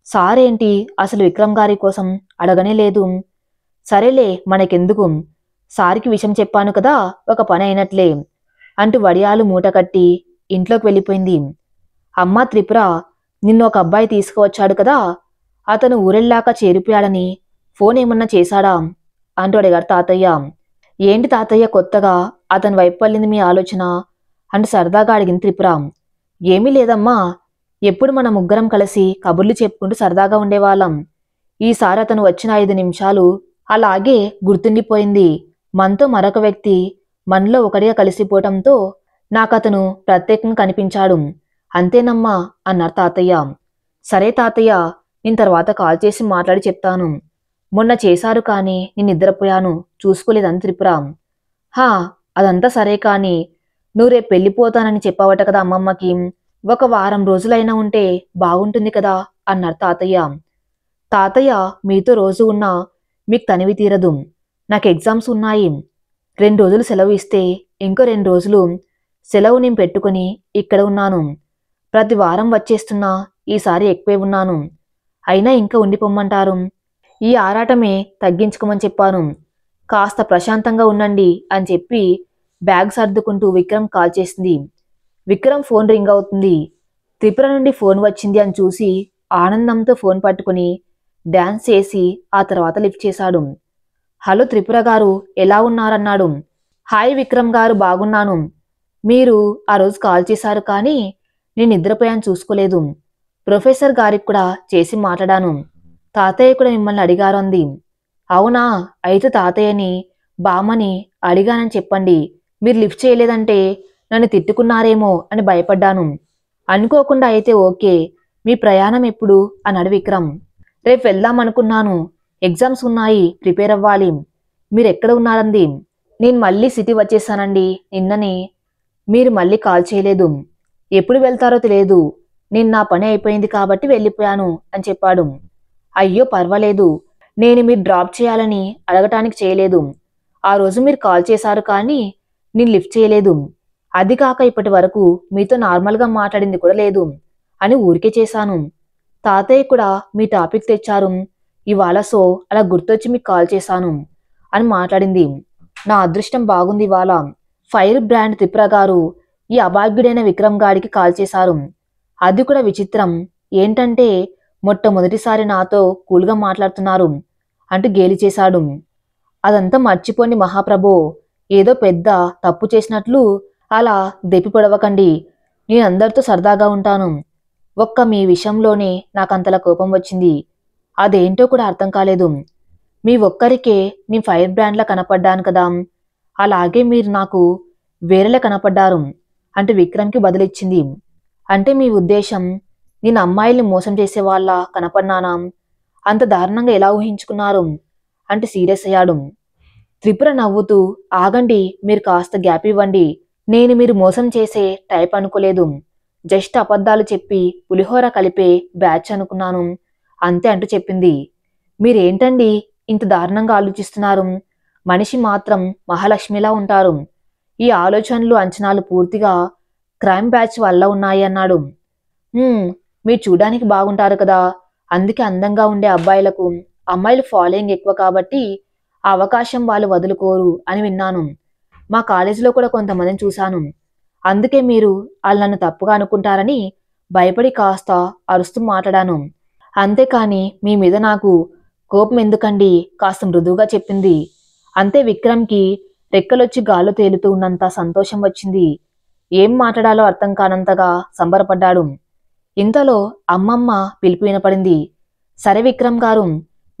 సార్ ఏంటి, అసలు విక్రమ్ గారి కోసం అడగనే లేదు. సరేలే, మనకెందుకు, సారికి విషయం చెప్పాను కదా, ఒక పని అయినట్లే అంటూ వడియాలు మూట కట్టి ఇంట్లోకి వెళ్ళిపోయింది. అమ్మా త్రిపుర, నిన్ను ఒక అబ్బాయి తీసుకువచ్చాడు కదా, అతను ఊరెళ్ళాక చేరిపోయాడని ఫోన్ ఏమన్నా చేశాడా అంటూ అడిగాడు తాతయ్య. ఏంటి తాతయ్య కొత్తగా అతని వైపు వెళ్ళింది మీ ఆలోచన అంటూ సరదాగా అడిగింది త్రిపుర. ఏమీ లేదమ్మా, ఎప్పుడు మన ముగ్గురం కలిసి కబుర్లు చెప్పుకుంటూ సరదాగా ఉండేవాళ్ళం, ఈసారి అతను వచ్చిన 5 నిమిషాలు అలాగే గుర్తుండిపోయింది, మనతో మరొక వ్యక్తి మనలో ఒకడిగా కలిసిపోవటంతో నాకతను ప్రత్యేకంగా కనిపించాడు. అంతేనమ్మా అన్నారు తాతయ్య. సరే తాతయ్య, నేను తర్వాత కాల్ చేసి మాట్లాడి చెప్తాను. మొన్న చేశారు కానీ నేను నిద్రపోయాను, చూసుకోలేదని త్రిపుర. హా, అదంతా సరే కానీ నువ్వు రేపు వెళ్ళిపోతానని చెప్పావట కదా అమ్మమ్మకి. ఒక వారం రోజులైనా ఉంటే బాగుంటుంది కదా అన్నారు తాతయ్య. తాతయ్య, మీతో రోజు ఉన్నా మీకు తనివి తీరదు. నాకు ఎగ్జామ్స్ ఉన్నాయి. 2 రోజులు సెలవు ఇస్తే ఇంకో 2 రోజులు సెలవు నేను పెట్టుకుని ఇక్కడ ఉన్నాను. ప్రతి వారం వచ్చేస్తున్నా, ఈసారి ఎక్కువే ఉన్నాను. అయినా ఇంకా ఉండిపోమ్మంటారు. ఈ ఆరాటమే తగ్గించుకోమని చెప్పాను. కాస్త ప్రశాంతంగా ఉండండి అని చెప్పి బ్యాగ్ సర్దుకుంటూ విక్రమ్ కాల్ చేసింది. విక్రమ్ ఫోన్ రింగ్ అవుతుంది. త్రిపుర నుండి ఫోన్ వచ్చింది అని చూసి ఆనందంతో ఫోన్ పట్టుకుని డాన్స్ చేసి ఆ తర్వాత లిఫ్ట్ చేశాడు. హలో త్రిపుర గారు, ఎలా ఉన్నారన్నాడు. హాయ్ విక్రమ్ గారు, బాగున్నాను. మీరు ఆ రోజు కాల్ చేశారు కానీ నేను నిద్రపోయాను, చూసుకోలేదు. ప్రొఫెసర్ గారికి కూడా చేసి మాట్లాడాను. తాతయ్య కూడా మిమ్మల్ని అడిగారు అంది. అవునా, అయితే తాతయ్యని బామ్మని అడిగానని చెప్పండి. మీరు లిఫ్ట్ చేయలేదంటే నన్ను తిట్టుకున్నారేమో అని భయపడ్డాను. అనుకోకుండా అయితే ఓకే. మీ ప్రయాణం ఎప్పుడు అన్నాడు విక్రమ్. రేపు వెళ్దాం అనుకున్నాను. ఎగ్జామ్స్ ఉన్నాయి, ప్రిపేర్ అవ్వాలి. మీరెక్కడ ఉన్నారంది. నేను మళ్ళీ సిటీ వచ్చేసానండి నిన్ననే. మీరు మళ్ళీ కాల్ చేయలేదు. ఎప్పుడు వెళ్తారో తెలియదు. నేను నా పని అయిపోయింది కాబట్టి వెళ్ళిపోయాను అని చెప్పాడు. అయ్యో పర్వాలేదు, నేను మీరు డ్రాప్ చేయాలని అడగటానికి చేయలేదు. ఆ రోజు మీరు కాల్ చేశారు కానీ నేను లిఫ్ట్ చేయలేదు. అది కాక ఇప్పటి వరకు మీతో నార్మల్గా మాట్లాడింది కూడా లేదు అని ఊరికే చేశాను. తాతయ్య కూడా మీ టాపిక్ తెచ్చారు ఇవాళ, సో అలా గుర్తొచ్చి మీకు కాల్ చేశాను అని మాట్లాడింది. నా అదృష్టం బాగుంది ఇవాళ. ఫైర్ బ్రాండ్ త్రిపుర గారు ఈ అభాగ్యుడైన విక్రమ్ గాడికి కాల్ చేశారు. అది కూడా విచిత్రం ఏంటంటే మొట్టమొదటిసారి నాతో కూల్గా మాట్లాడుతున్నారు అంటూ గేలి చేశాడు. అదంతా మర్చిపోండి మహాప్రభో, ఏదో పెద్ద తప్పు చేసినట్లు అలా దెప్పి పొడవకండి. నేను అందరితో సరదాగా ఉంటాను. ఒక్క మీ విషయంలోనే నాకంతలా కోపం వచ్చింది. అదేంటో కూడా అర్థం కాలేదు. మీ ఒక్కరికే నేను ఫైర్ బ్రాండ్లా కనపడ్డాను కదా, అలాగే మీరు నాకు వేరేలా కనపడ్డారు అంటూ విక్రమ్కి బదులిచ్చింది. అంటే మీ ఉద్దేశం నేను అమ్మాయిల్ని మోసం చేసేవాళ్ళ కనపడ్నానా? అంత దారుణంగా ఎలా ఊహించుకున్నారు అంటే సీరియస్ అయ్యాడు. త్రిపుర నవ్వుతూ, ఆగండి, మీరు కాస్త గ్యాప్ ఇవ్వండి. నేను మీరు మోసం చేసే టైప్ అనుకోలేదు. జస్ట్ అబద్ధాలు చెప్పి పులిహోర కలిపే బ్యాచ్ అనుకున్నాను అంతే అంటూ చెప్పింది. మీరేంటండి ఇంత దారుణంగా ఆలోచిస్తున్నారు? మనిషి మాత్రం మహాలక్ష్మిలా ఉంటారు. ఈ ఆలోచనలు అంచనాలు పూర్తిగా క్రైమ్ బ్యాచ్ వల్ల ఉన్నాయి అన్నాడు. మీరు చూడడానికి బాగుంటారు కదా, అందుకే అందంగా ఉండే అబ్బాయిలకు అమ్మాయిలు ఫాలోయింగ్ ఎక్కువ కాబట్టి ఆ అవకాశం వాళ్ళు వదులుకోరు అని విన్నాను. మా కాలేజీలో కూడా కొంతమందిని చూశాను. అందుకే మీరు వాళ్ళు నన్ను తప్పుగా అనుకుంటారని భయపడి కాస్త అరుస్తూ మాట్లాడాను. అంతేకాని మీ మీద నాకు కోపం ఎందుకండి, కాస్త మృదువుగా చెప్పింది. అంతే విక్రమ్కి రెక్కలొచ్చి గాల్లో తేలుతూ ఉన్నంత సంతోషం వచ్చింది. ఏం మాట్లాడాలో అర్థం కానంతగా సంబరపడ్డాడు. ఇంతలో అమ్మమ్మ పిలుపు వినపడింది. సరే విక్రమ్ గారు,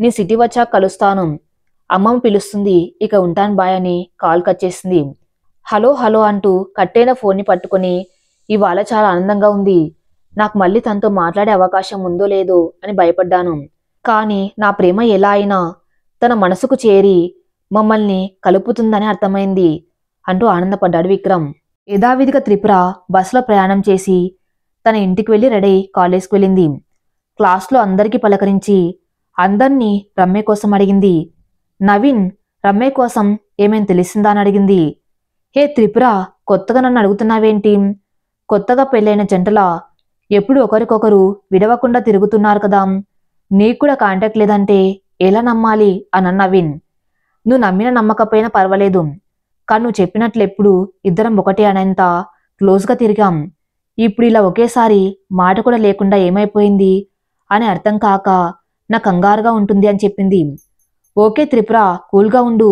నీ సిటీ వచ్చాక కలుస్తాను. అమ్మమ్మ పిలుస్తుంది, ఇక ఉంటాను బాయ్ అని కాల్ కట్ చేసింది. హలో హలో అంటూ కట్టైన ఫోన్ని పట్టుకుని ఇవాళ చాలా ఆనందంగా ఉంది. నాకు మళ్ళీ తనతో మాట్లాడే అవకాశం ఉందో లేదో అని భయపడ్డాను. కానీ నా ప్రేమ ఎలా అయినా తన మనసుకు చేరి మమ్మల్ని కలుపుతుందని అర్థమైంది అంటూ ఆనందపడ్డాడు విక్రమ్. యథావిధిగా త్రిపుర బస్సులో ప్రయాణం చేసి తన ఇంటికి వెళ్ళి రెడీ కాలేజ్కి వెళ్ళింది. క్లాస్లో అందరికీ పలకరించి అందర్నీ రమ్య కోసం అడిగింది. నవీన్ రమ్య కోసం ఏమేం తెలిసిందా అని అడిగింది. హే త్రిపుర, కొత్తగా నన్ను అడుగుతున్నావేంటి? కొత్తగా పెళ్ళైన జంటలా ఎప్పుడు ఒకరికొకరు విడవకుండా తిరుగుతున్నారు కదా, నీకు కూడా కాంటాక్ట్ లేదంటే ఎలా నమ్మాలి అన్న నవీన్. నువ్వు నమ్మిన నమ్మకపోయినా పర్వాలేదు, కానీ నువ్వు చెప్పినట్లు ఎప్పుడు ఇద్దరం ఒకటే అనేంత క్లోజ్గా తిరిగాం. ఇప్పుడు ఇలా ఒకేసారి మాట కూడా లేకుండా ఏమైపోయింది అని అర్థం కాక నా కంగారుగా ఉంటుంది అని చెప్పింది. ఓకే త్రిపుర, కూల్గా ఉండు.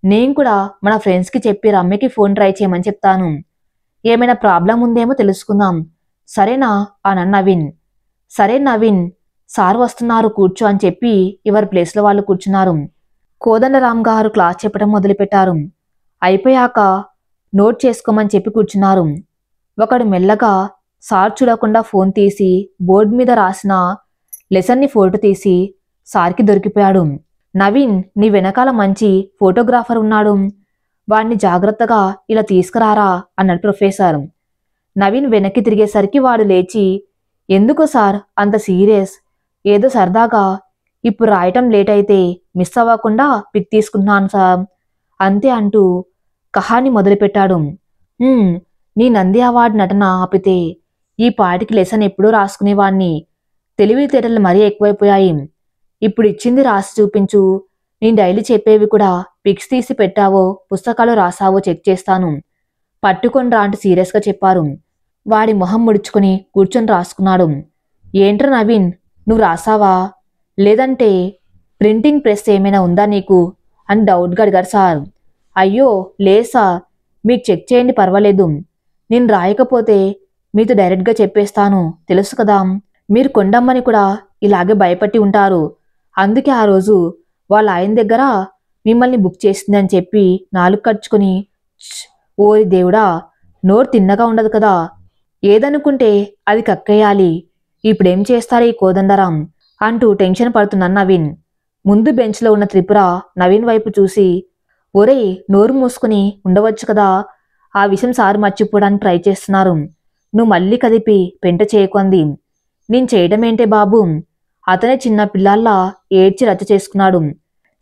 నేను కూడా మన ఫ్రెండ్స్కి చెప్పి రమ్యకి ఫోన్ ట్రై చేయమని చెప్తాను. ఏమైనా ప్రాబ్లం ఉందేమో తెలుసుకుందాం, సరేనా అని నవీన్. సరే నవీన్, సార్ వస్తున్నారు కూర్చో అని చెప్పి ఎవరి ప్లేస్లో వాళ్ళు కూర్చున్నారు. కోదండరాం గారు క్లాస్ చెప్పడం మొదలుపెట్టారు. అయిపోయాక నోట్ చేసుకోమని చెప్పి కూర్చున్నారు. ఒకడు మెల్లగా సార్ చూడకుండా ఫోన్ తీసి బోర్డు మీద రాసిన లెసన్ని ఫోటో తీసి సార్కి దొరికిపోయాడు. నవీన్, నీ వెనకాల మంచి ఫోటోగ్రాఫర్ ఉన్నాడు, వాడిని జాగ్రత్తగా ఇలా తీసుకురారా అన్నాడు ప్రొఫెసర్. నవీన్ వెనక్కి తిరిగేసరికి వాడు లేచి, ఎందుకు సార్ అంత సీరియస్? ఏదో సరదాగా ఇప్పుడు రాయటం లేట్ అయితే మిస్ అవ్వకుండా పిక్ తీసుకుంటున్నాను సార్ అంతే అంటూ కహాని మొదలుపెట్టాడు. నీ నంది అవార్డు నటన ఆపితే ఈ పాటికి లెసన్ ఎప్పుడూ రాసుకునేవాణ్ణి. తెలివితేటలు మరీ ఎక్కువైపోయాయి. ఇప్పుడు ఇచ్చింది రాసి చూపించు. నేను డైలీ చెప్పేవి కూడా పిక్స్ తీసి పెట్టావో పుస్తకాలు రాసావో చెక్ చేస్తాను. పట్టుకొని రా అంటూ సీరియస్గా చెప్పారు. వాడి మొహం ముడుచుకుని కూర్చొని రాసుకున్నాడు. ఏంట్రా నవీన్, నువ్వు రాసావా? లేదంటే ప్రింటింగ్ ప్రెస్ ఏమైనా ఉందా నీకు అని డౌట్గా అడిగారు సార్. అయ్యో లేదు సార్, మీకు చెక్ చేయండి పర్వాలేదు. నేను రాయకపోతే మీతో డైరెక్ట్గా చెప్పేస్తాను, తెలుసు కదా. మీరు కొండమ్మని కూడా ఇలాగే భయపట్టి ఉంటారు. అందుకే ఆ రోజు వాళ్ళ ఆయన దగ్గర మిమ్మల్ని బుక్ చేసిందని చెప్పి నాలుగు కరుచుకుని, ఓరి దేవుడా, నోరు తిన్నగా ఉండదు కదా, ఏదనుకుంటే అది కక్కేయాలి. ఇప్పుడేం చేస్తారు ఈ కోదండరాం అంటూ టెన్షన్ పడుతున్నాను నవీన్. ముందు బెంచ్లో ఉన్న త్రిపుర నవీన్ వైపు చూసి, ఒరేయ్ నోరు మూసుకుని ఉండవచ్చు కదా, ఆ విషయం సారు మర్చిపోవడానికి ట్రై చేస్తున్నారు, నువ్వు మళ్ళీ కదిపి పెంట చేయకుంది. నేను చేయడమేంటే బాబు, అతనే చిన్న పిల్లల్లా ఏడ్చి రచ్చ చేసుకున్నాడు.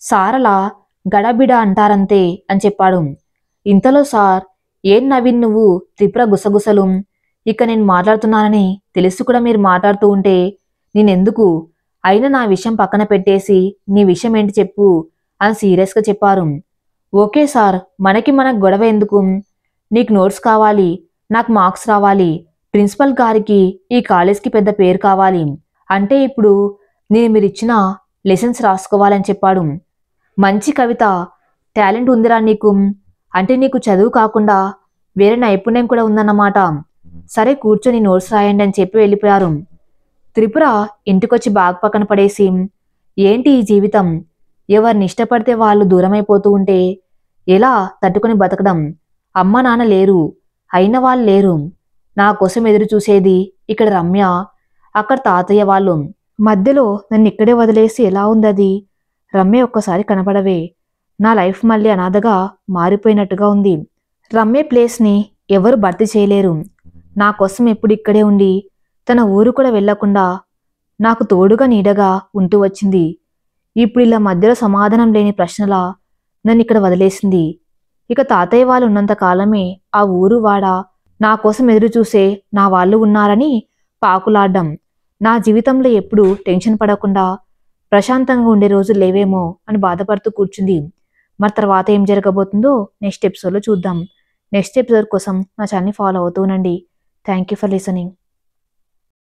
సారలా గడబిడ అంటారంతే అని చెప్పాడు. ఇంతలో సార్, ఏం నవీన్ నువ్వు? త్రిపుర గుసగుసలు. ఇక నేను మాట్లాడుతున్నానని తెలుసు కూడా మీరు మాట్లాడుతూ ఉంటే నేనెందుకు? అయినా నా విషయం పక్కన పెట్టేసి నీ విషయం ఏంటి చెప్పు అని సీరియస్గా చెప్పారు. ఓకే సార్, మనకి గొడవ ఎందుకు? నీకు నోట్స్ కావాలి, నాకు మార్క్స్ రావాలి, ప్రిన్సిపల్ గారికి ఈ కాలేజ్కి పెద్ద పేరు కావాలి. అంటే ఇప్పుడు నేను మీరిచ్చిన లెసన్స్ రాసుకోవాలని చెప్పాడు. మంచి కవిత టాలెంట్ ఉందిరా నీకు. అంటే నీకు చదువు కాకుండా వేరే నైపుణ్యం కూడా ఉందన్నమాట. సరే కూర్చొని నోట్స్ రాయండి అని చెప్పి వెళ్ళిపోయారు. త్రిపుర ఇంటికొచ్చి బాగా పక్కన పడేసి, ఏంటి ఈ జీవితం, ఎవరిని ఇష్టపడితే వాళ్ళు దూరమైపోతూ ఉంటే ఎలా తట్టుకుని బతకడం? అమ్మ నాన్న లేరు, అయిన వాళ్ళు లేరు, నా కోసం ఎదురు చూసేది ఇక్కడ రమ్య, అక్కడ తాతయ్య వాళ్ళు, మధ్యలో నన్ను ఇక్కడే వదిలేసి ఎలా ఉందది? రమ్య ఒక్కసారి కనపడవే, నా లైఫ్ మళ్ళీ అనాథగా మారిపోయినట్టుగా ఉంది. రమ్య ప్లేస్ని ఎవరు భర్తీ చేయలేరు. నా కోసం ఎప్పుడు ఇక్కడే ఉండి తన ఊరు కూడా వెళ్లకుండా నాకు తోడుగా నీడగా ఉంటూ వచ్చింది. ఇప్పుడు ఇలా మధ్యలో సమాధానం లేని ప్రశ్నలా నన్ను ఇక్కడ వదిలేసింది. ఇక తాతయ్య వాళ్ళు ఉన్నంత కాలమే ఆ ఊరు వాడ నా కోసం ఎదురు చూసే నా వాళ్ళు ఉన్నారని పాకులాడ్డం. నా జీవితంలో ఎప్పుడూ టెన్షన్ పడకుండా ప్రశాంతంగా ఉండే రోజులు లేవేమో అని బాధపడుతూ కూర్చుంది. మరి తర్వాత ఏం జరగబోతుందో నెక్స్ట్ ఎపిసోడ్లో చూద్దాం. నెక్స్ట్ ఎపిసోడ్ కోసం నా ఛానల్ని ఫాలో అవుతూనండి. Thank you for listening.